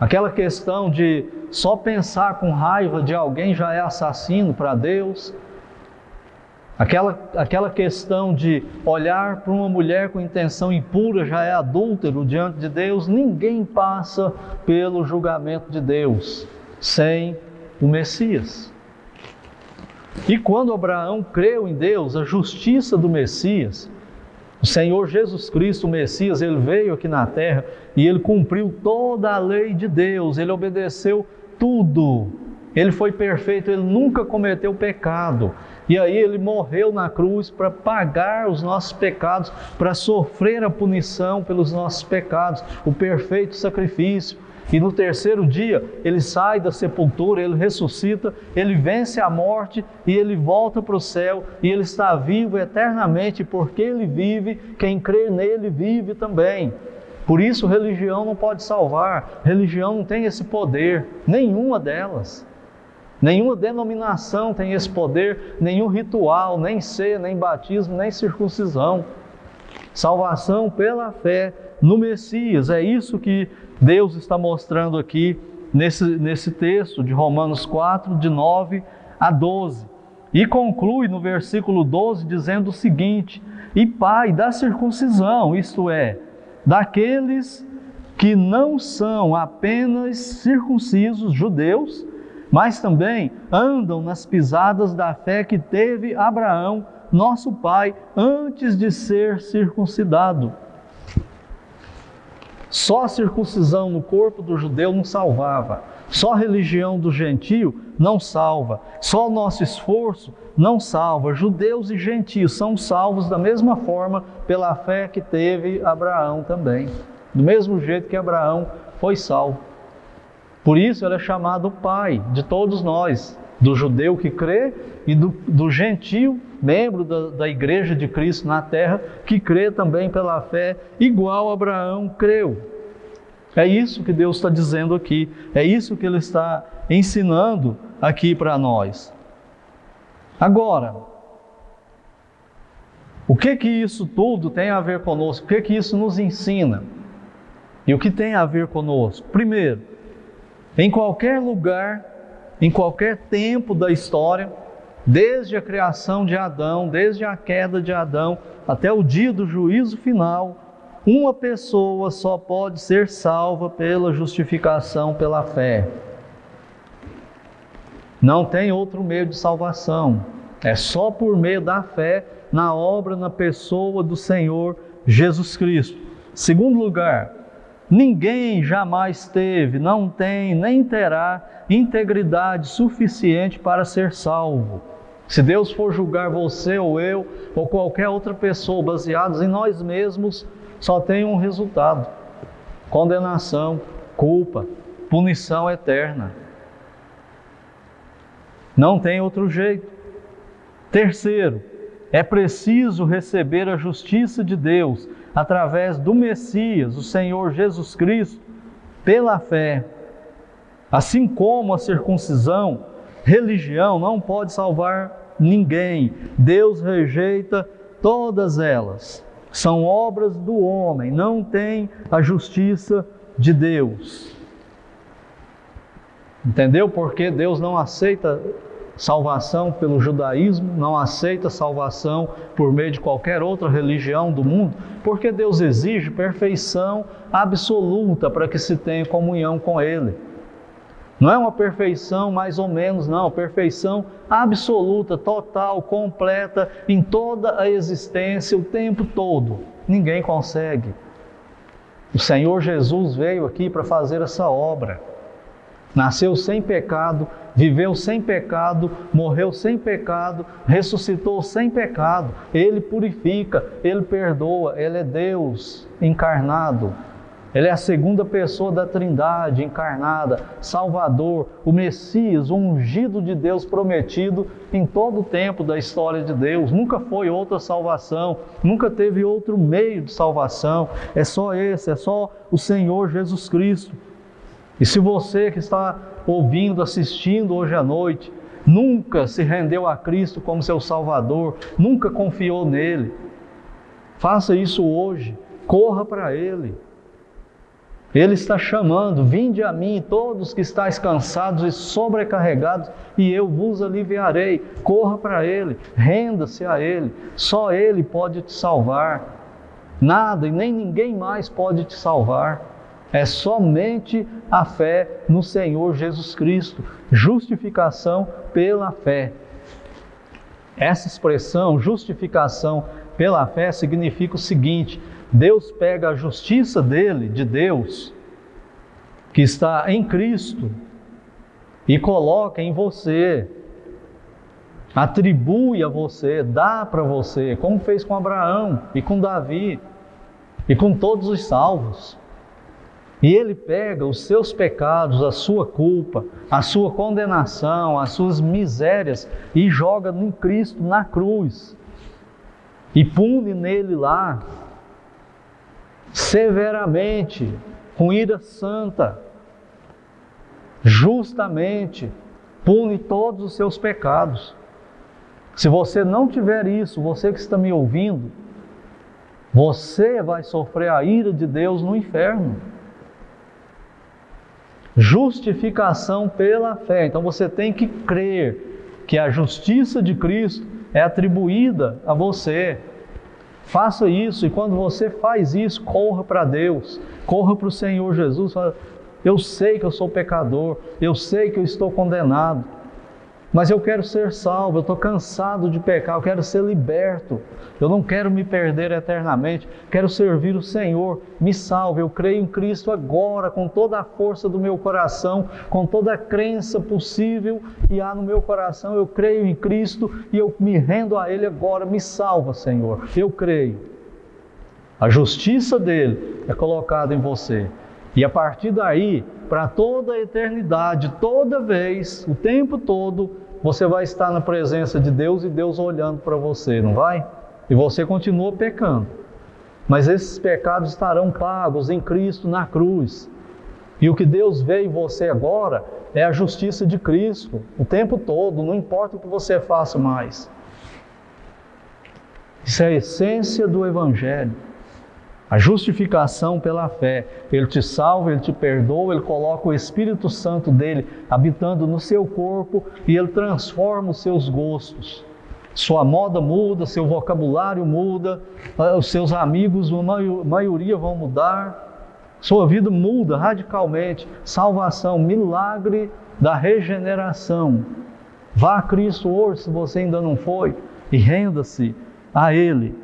Aquela questão de só pensar com raiva de alguém já é assassino para Deus. Aquela questão de olhar para uma mulher com intenção impura já é adúltero diante de Deus. Ninguém passa pelo julgamento de Deus sem o Messias. E quando Abraão creu em Deus, a justiça do Messias, o Senhor Jesus Cristo, o Messias, ele veio aqui na terra e ele cumpriu toda a lei de Deus, ele obedeceu tudo. Ele foi perfeito, ele nunca cometeu pecado. E aí ele morreu na cruz para pagar os nossos pecados, para sofrer a punição pelos nossos pecados, o perfeito sacrifício. E no terceiro dia ele sai da sepultura, ele ressuscita, ele vence a morte e ele volta para o céu e ele está vivo eternamente, porque ele vive, quem crê nele vive também. Por isso religião não pode salvar, religião não tem esse poder, nenhuma delas. Nenhuma denominação tem esse poder, nenhum ritual, nem ceia, nem batismo, nem circuncisão. Salvação pela fé no Messias, é isso que Deus está mostrando aqui nesse texto de Romanos 4, de 9 a 12. E conclui no versículo 12 dizendo o seguinte: e Pai da circuncisão, isto é, daqueles que não são apenas circuncisos judeus, mas também andam nas pisadas da fé que teve Abraão, nosso pai, antes de ser circuncidado. Só a circuncisão no corpo do judeu não salvava. Só a religião do gentio não salva. Só o nosso esforço não salva. Judeus e gentios são salvos da mesma forma pela fé que teve Abraão também. Do mesmo jeito que Abraão foi salvo. Por isso ele é chamado pai de todos nós, do judeu que crê e do gentio, membro da igreja de Cristo na terra, que crê também pela fé, igual Abraão creu. É isso que Deus está dizendo aqui, é isso que Ele está ensinando aqui para nós. Agora, o que isso tudo tem a ver conosco? O que isso nos ensina? E o que tem a ver conosco? Primeiro, em qualquer lugar, em qualquer tempo da história, desde a criação de Adão, desde a queda de Adão, até o dia do juízo final, uma pessoa só pode ser salva pela justificação pela fé. Não tem outro meio de salvação. É só por meio da fé na obra, na pessoa do Senhor Jesus Cristo. Segundo lugar, ninguém jamais teve, não tem, nem terá integridade suficiente para ser salvo. Se Deus for julgar você ou eu, ou qualquer outra pessoa, baseados em nós mesmos, só tem um resultado: condenação, culpa, punição eterna. Não tem outro jeito. Terceiro, é preciso receber a justiça de Deus através do Messias, o Senhor Jesus Cristo, pela fé. Assim como a circuncisão, religião não pode salvar ninguém. Deus rejeita todas elas. São obras do homem, não tem a justiça de Deus. Entendeu? Porque Deus não aceita salvação pelo judaísmo, não aceita salvação por meio de qualquer outra religião do mundo, porque Deus exige perfeição absoluta para que se tenha comunhão com Ele. Não é uma perfeição mais ou menos, não, perfeição absoluta, total, completa, em toda a existência, o tempo todo. Ninguém consegue. O Senhor Jesus veio aqui para fazer essa obra. Nasceu sem pecado, viveu sem pecado, morreu sem pecado, ressuscitou sem pecado. Ele purifica, Ele perdoa, Ele é Deus encarnado. Ele é a segunda pessoa da Trindade encarnada, Salvador, o Messias, o ungido de Deus prometido em todo o tempo da história de Deus. Nunca foi outra salvação, nunca teve outro meio de salvação. É só esse, é só o Senhor Jesus Cristo. E se você que está ouvindo, assistindo hoje à noite, nunca se rendeu a Cristo como seu Salvador, nunca confiou nele, faça isso hoje, corra para Ele. Ele está chamando: vinde a mim todos que estáis cansados e sobrecarregados, e eu vos aliviarei. Corra para Ele, renda-se a Ele. Só Ele pode te salvar. Nada e nem ninguém mais pode te salvar. É somente a fé no Senhor Jesus Cristo. Justificação pela fé. Essa expressão, justificação pela fé, significa o seguinte: Deus pega a justiça dele, de Deus, que está em Cristo, e coloca em você, atribui a você, dá para você, como fez com Abraão e com Davi e com todos os salvos. E Ele pega os seus pecados, a sua culpa, a sua condenação, as suas misérias e joga em Cristo na cruz. E pune nele lá, severamente, com ira santa, justamente, pune todos os seus pecados. Se você não tiver isso, você que está me ouvindo, você vai sofrer a ira de Deus no inferno. Justificação pela fé. Então você tem que crer que a justiça de Cristo é atribuída a você. Faça isso, e quando você faz isso, corra para Deus, corra para o Senhor Jesus. Fala: eu sei que eu sou pecador, eu sei que eu estou condenado, mas eu quero ser salvo, eu estou cansado de pecar, eu quero ser liberto, eu não quero me perder eternamente, quero servir o Senhor, me salve. Eu creio em Cristo agora, com toda a força do meu coração, com toda a crença possível e há no meu coração, eu creio em Cristo e eu me rendo a Ele agora. Me salva, Senhor, eu creio. A justiça dele é colocada em você, e a partir daí, para toda a eternidade, toda vez, o tempo todo, você vai estar na presença de Deus e Deus olhando para você, não vai? E você continua pecando. Mas esses pecados estarão pagos em Cristo na cruz. E o que Deus vê em você agora é a justiça de Cristo, o tempo todo, não importa o que você faça mais. Isso é a essência do Evangelho. A justificação pela fé. Ele te salva, Ele te perdoa, Ele coloca o Espírito Santo dele habitando no seu corpo e Ele transforma os seus gostos. Sua moda muda, seu vocabulário muda, os seus amigos, a maioria vão mudar, sua vida muda radicalmente. Salvação, milagre da regeneração. Vá a Cristo hoje, se você ainda não foi, e renda-se a Ele.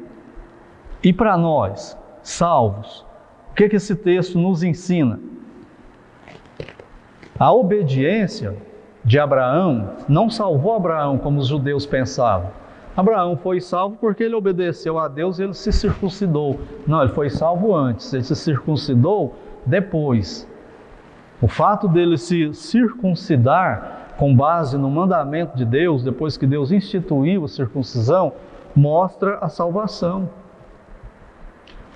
E para nós, salvos, o que esse texto nos ensina? A obediência de Abraão não salvou Abraão como os judeus pensavam. Abraão foi salvo porque ele obedeceu a Deus e ele se circuncidou. Não, ele foi salvo antes, ele se circuncidou depois. O fato dele se circuncidar com base no mandamento de Deus, depois que Deus instituiu a circuncisão, mostra a salvação.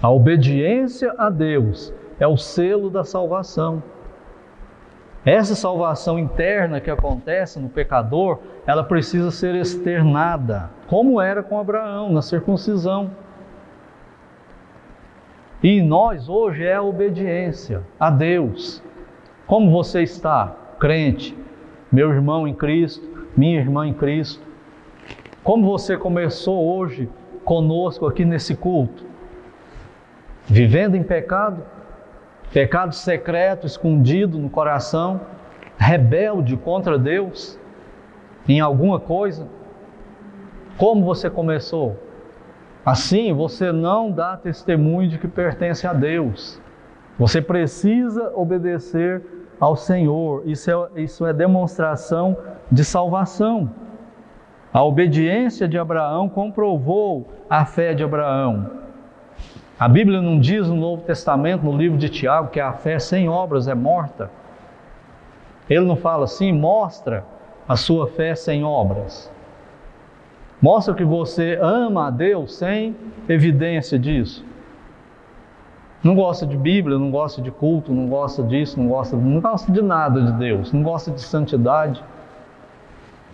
A obediência a Deus é o selo da salvação. Essa salvação interna que acontece no pecador, ela precisa ser externada, como era com Abraão, na circuncisão. E nós hoje é a obediência a Deus. Como você está, crente, meu irmão em Cristo, minha irmã em Cristo? Como você começou hoje conosco aqui nesse culto? Vivendo em pecado? Pecado secreto, escondido no coração, rebelde contra Deus, em alguma coisa? Como você começou? Assim, você não dá testemunho de que pertence a Deus. Você precisa obedecer ao Senhor. Isso é demonstração de salvação. A obediência de Abraão comprovou a fé de Abraão. A Bíblia não diz no Novo Testamento, no livro de Tiago, que a fé sem obras é morta. Ele não fala assim: mostra a sua fé sem obras. Mostra que você ama a Deus sem evidência disso. Não gosta de Bíblia, não gosta de culto, não gosta disso, não gosta de nada de Deus, não gosta de santidade.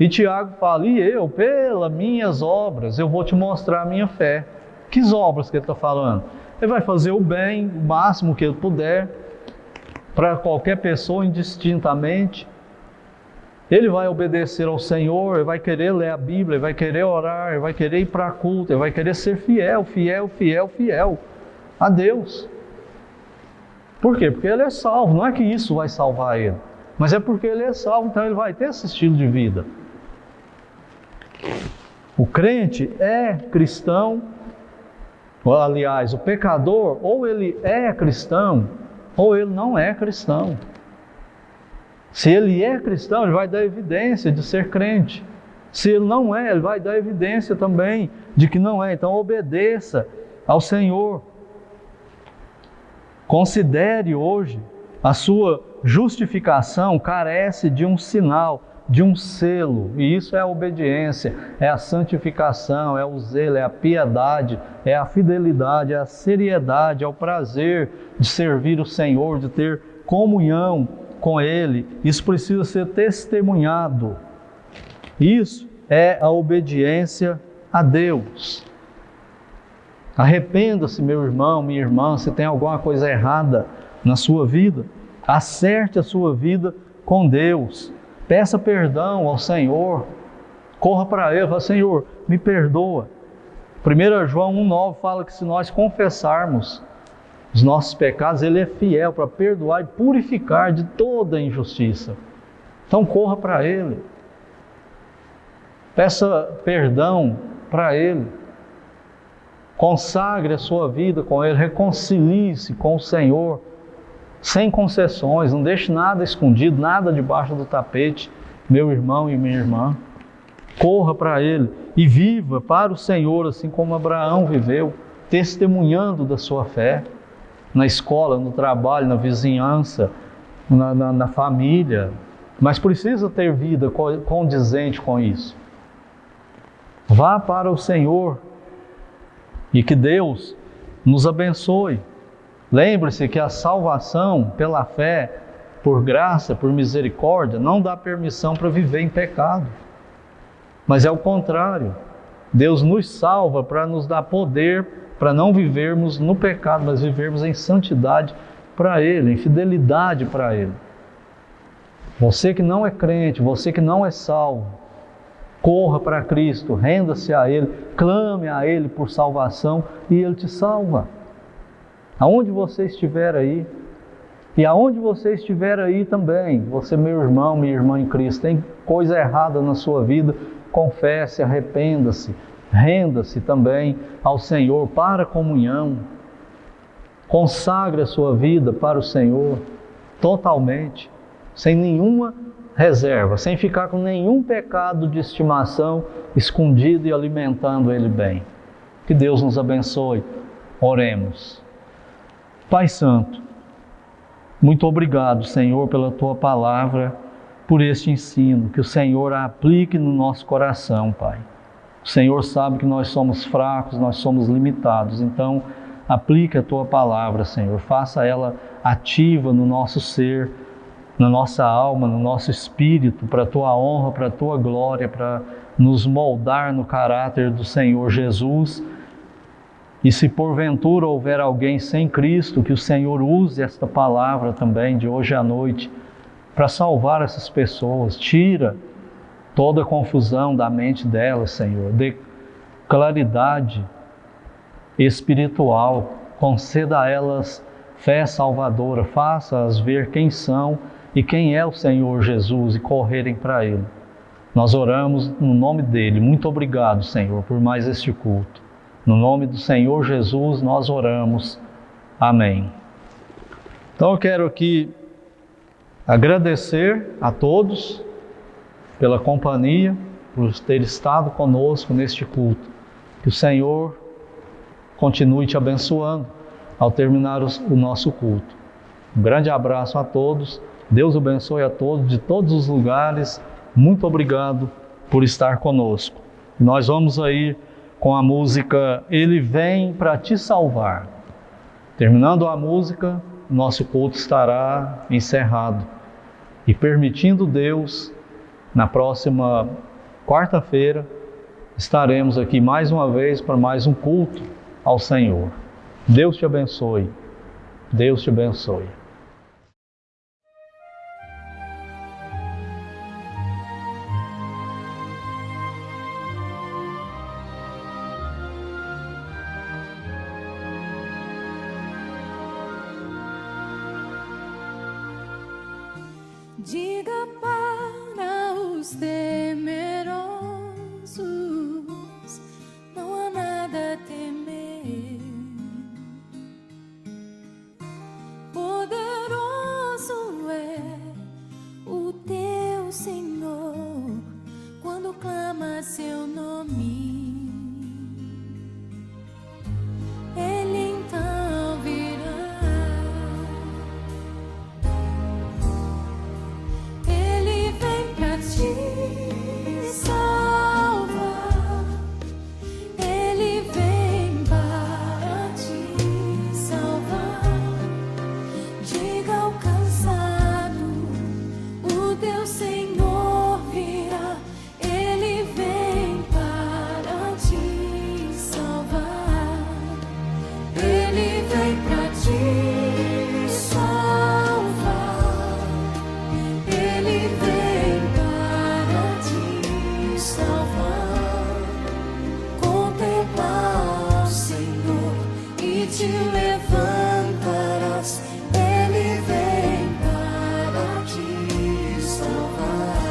E Tiago fala: e eu, pelas minhas obras, eu vou te mostrar a minha fé. Que obras que ele está falando? Ele vai fazer o bem, o máximo que ele puder, para qualquer pessoa indistintamente. Ele vai obedecer ao Senhor, ele vai querer ler a Bíblia, ele vai querer orar, ele vai querer ir para culto, ele vai querer ser fiel a Deus. Por quê? Porque ele é salvo, não é que isso vai salvar ele, mas é porque ele é salvo, então ele vai ter esse estilo de vida. O crente é cristão, aliás, o pecador, ou ele é cristão, ou ele não é cristão. Se ele é cristão, ele vai dar evidência de ser crente. Se ele não é, ele vai dar evidência também de que não é. Então obedeça ao Senhor. Considere hoje a sua justificação carece de um sinal, de um selo. E isso é a obediência, é a santificação, é o zelo, é a piedade, é a fidelidade, é a seriedade, é o prazer de servir o Senhor, de ter comunhão com Ele. Isso precisa ser testemunhado. Isso é a obediência a Deus. Arrependa-se, meu irmão, minha irmã, se tem alguma coisa errada na sua vida. Acerte a sua vida com Deus. Peça perdão ao Senhor. Corra para Ele, fala: Senhor, me perdoa. 1 João 1,9 fala que se nós confessarmos os nossos pecados, Ele é fiel para perdoar e purificar de toda injustiça. Então corra para Ele. Peça perdão para Ele. Consagre a sua vida com Ele. Reconcilie-se com o Senhor. Sem concessões. Não deixe nada escondido, nada debaixo do tapete, meu irmão e minha irmã. Corra para Ele e viva para o Senhor, assim como Abraão viveu, testemunhando da sua fé. Na escola, no trabalho, na vizinhança, na família. Mas precisa ter vida condizente com isso. Vá para o Senhor e que Deus nos abençoe. Lembre-se que a salvação pela fé, por graça, por misericórdia, não dá permissão para viver em pecado. Mas é o contrário. Deus nos salva para nos dar poder para não vivermos no pecado, mas vivermos em santidade para Ele, em fidelidade para Ele. Você que não é crente, você que não é salvo, corra para Cristo, renda-se a Ele, clame a Ele por salvação e Ele te salva. Aonde você estiver aí, e aonde você estiver aí também, você, meu irmão, minha irmã em Cristo, tem coisa errada na sua vida, confesse, arrependa-se. Renda-se também ao Senhor para a comunhão. Consagre a sua vida para o Senhor totalmente, sem nenhuma reserva, sem ficar com nenhum pecado de estimação escondido e alimentando ele bem. Que Deus nos abençoe. Oremos. Pai Santo, muito obrigado, Senhor, pela Tua palavra, por este ensino, que o Senhor a aplique no nosso coração, Pai. O Senhor sabe que nós somos fracos, nós somos limitados, então aplique a Tua palavra, Senhor, faça ela ativa no nosso ser, na nossa alma, no nosso espírito, para a Tua honra, para a Tua glória, para nos moldar no caráter do Senhor Jesus. E se porventura houver alguém sem Cristo, que o Senhor use esta palavra também de hoje à noite para salvar essas pessoas. Tira toda a confusão da mente delas, Senhor. Dê claridade espiritual. Conceda a elas fé salvadora. Faça-as ver quem são e quem é o Senhor Jesus e correrem para Ele. Nós oramos no nome dEle. Muito obrigado, Senhor, por mais este culto. No nome do Senhor Jesus nós oramos. Amém. Então eu quero aqui agradecer a todos pela companhia, por ter estado conosco neste culto. Que o Senhor continue te abençoando ao terminar o nosso culto. Um grande abraço a todos. Deus abençoe a todos de todos os lugares. Muito obrigado por estar conosco. Nós vamos aí com a música Ele Vem para Te Salvar. Terminando a música, nosso culto estará encerrado. E permitindo Deus, na próxima quarta-feira, estaremos aqui mais uma vez para mais um culto ao Senhor. Deus te abençoe. Deus te abençoe. Diga para os temerosos, não há nada a temer. Poderoso é o teu Senhor quando clama seu nome. Ele então virá. Ele vem pra te salvar. Ele vem para te salvar. Diga ao cansado, o teu Senhor virá. Ele vem para te salvar. Ele vem pra te salvar. Ele vem para te salvar. Contemplar o Senhor e te levantarás. Ele vem para te salvar.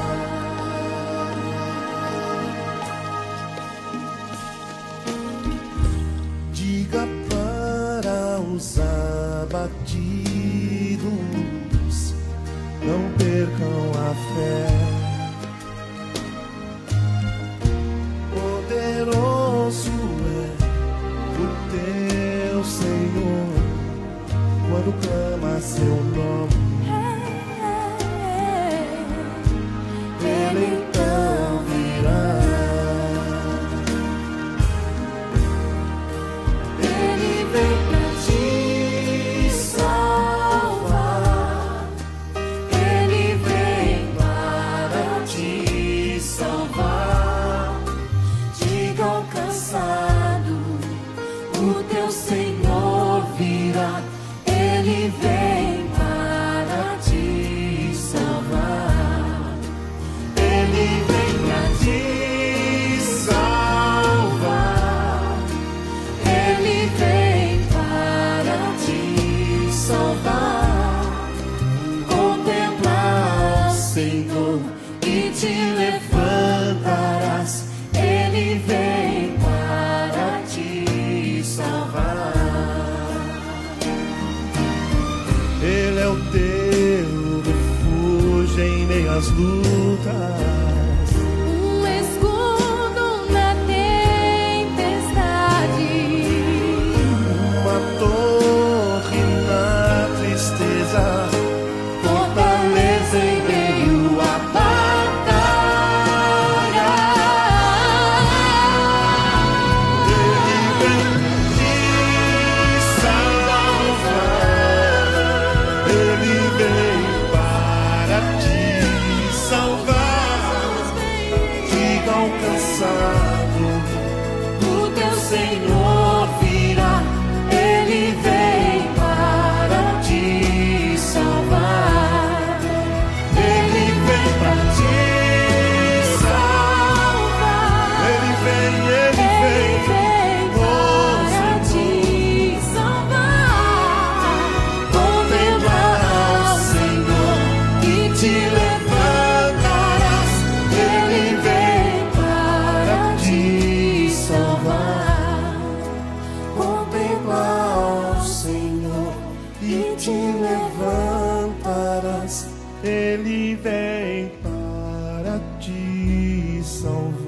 Diga para os abatidos, não percam a fé. Poderoso é o teu Senhor quando clama seu nome. Ele então virá. Ele vem pra te salvar. Ele vem para te salvar. Diga ao cansado, o teu Senhor virá. Ele vem para te salvar. Ele vem pra te salvar. Ele vem para te salvar. Contemplar o Senhor e te levantarás. Ele vem para te salvar. Ele é o teu refúgio em meio às lutas. Um escudo na tempestade. Uma torre na tristeza, Fortaleza em meio à batalha. Ele vem te salvar. Ele vem para te salvar. Diga ao cansado, o teu Senhor virá. Ele vem para te salvar. Ele vem para te salvar. Ele vem Para te salvar. Contemplar o Senhor e te levantarás. Ele vem para te salvar. contemplar o Senhor e te levantarás. Ele vem para te salvar.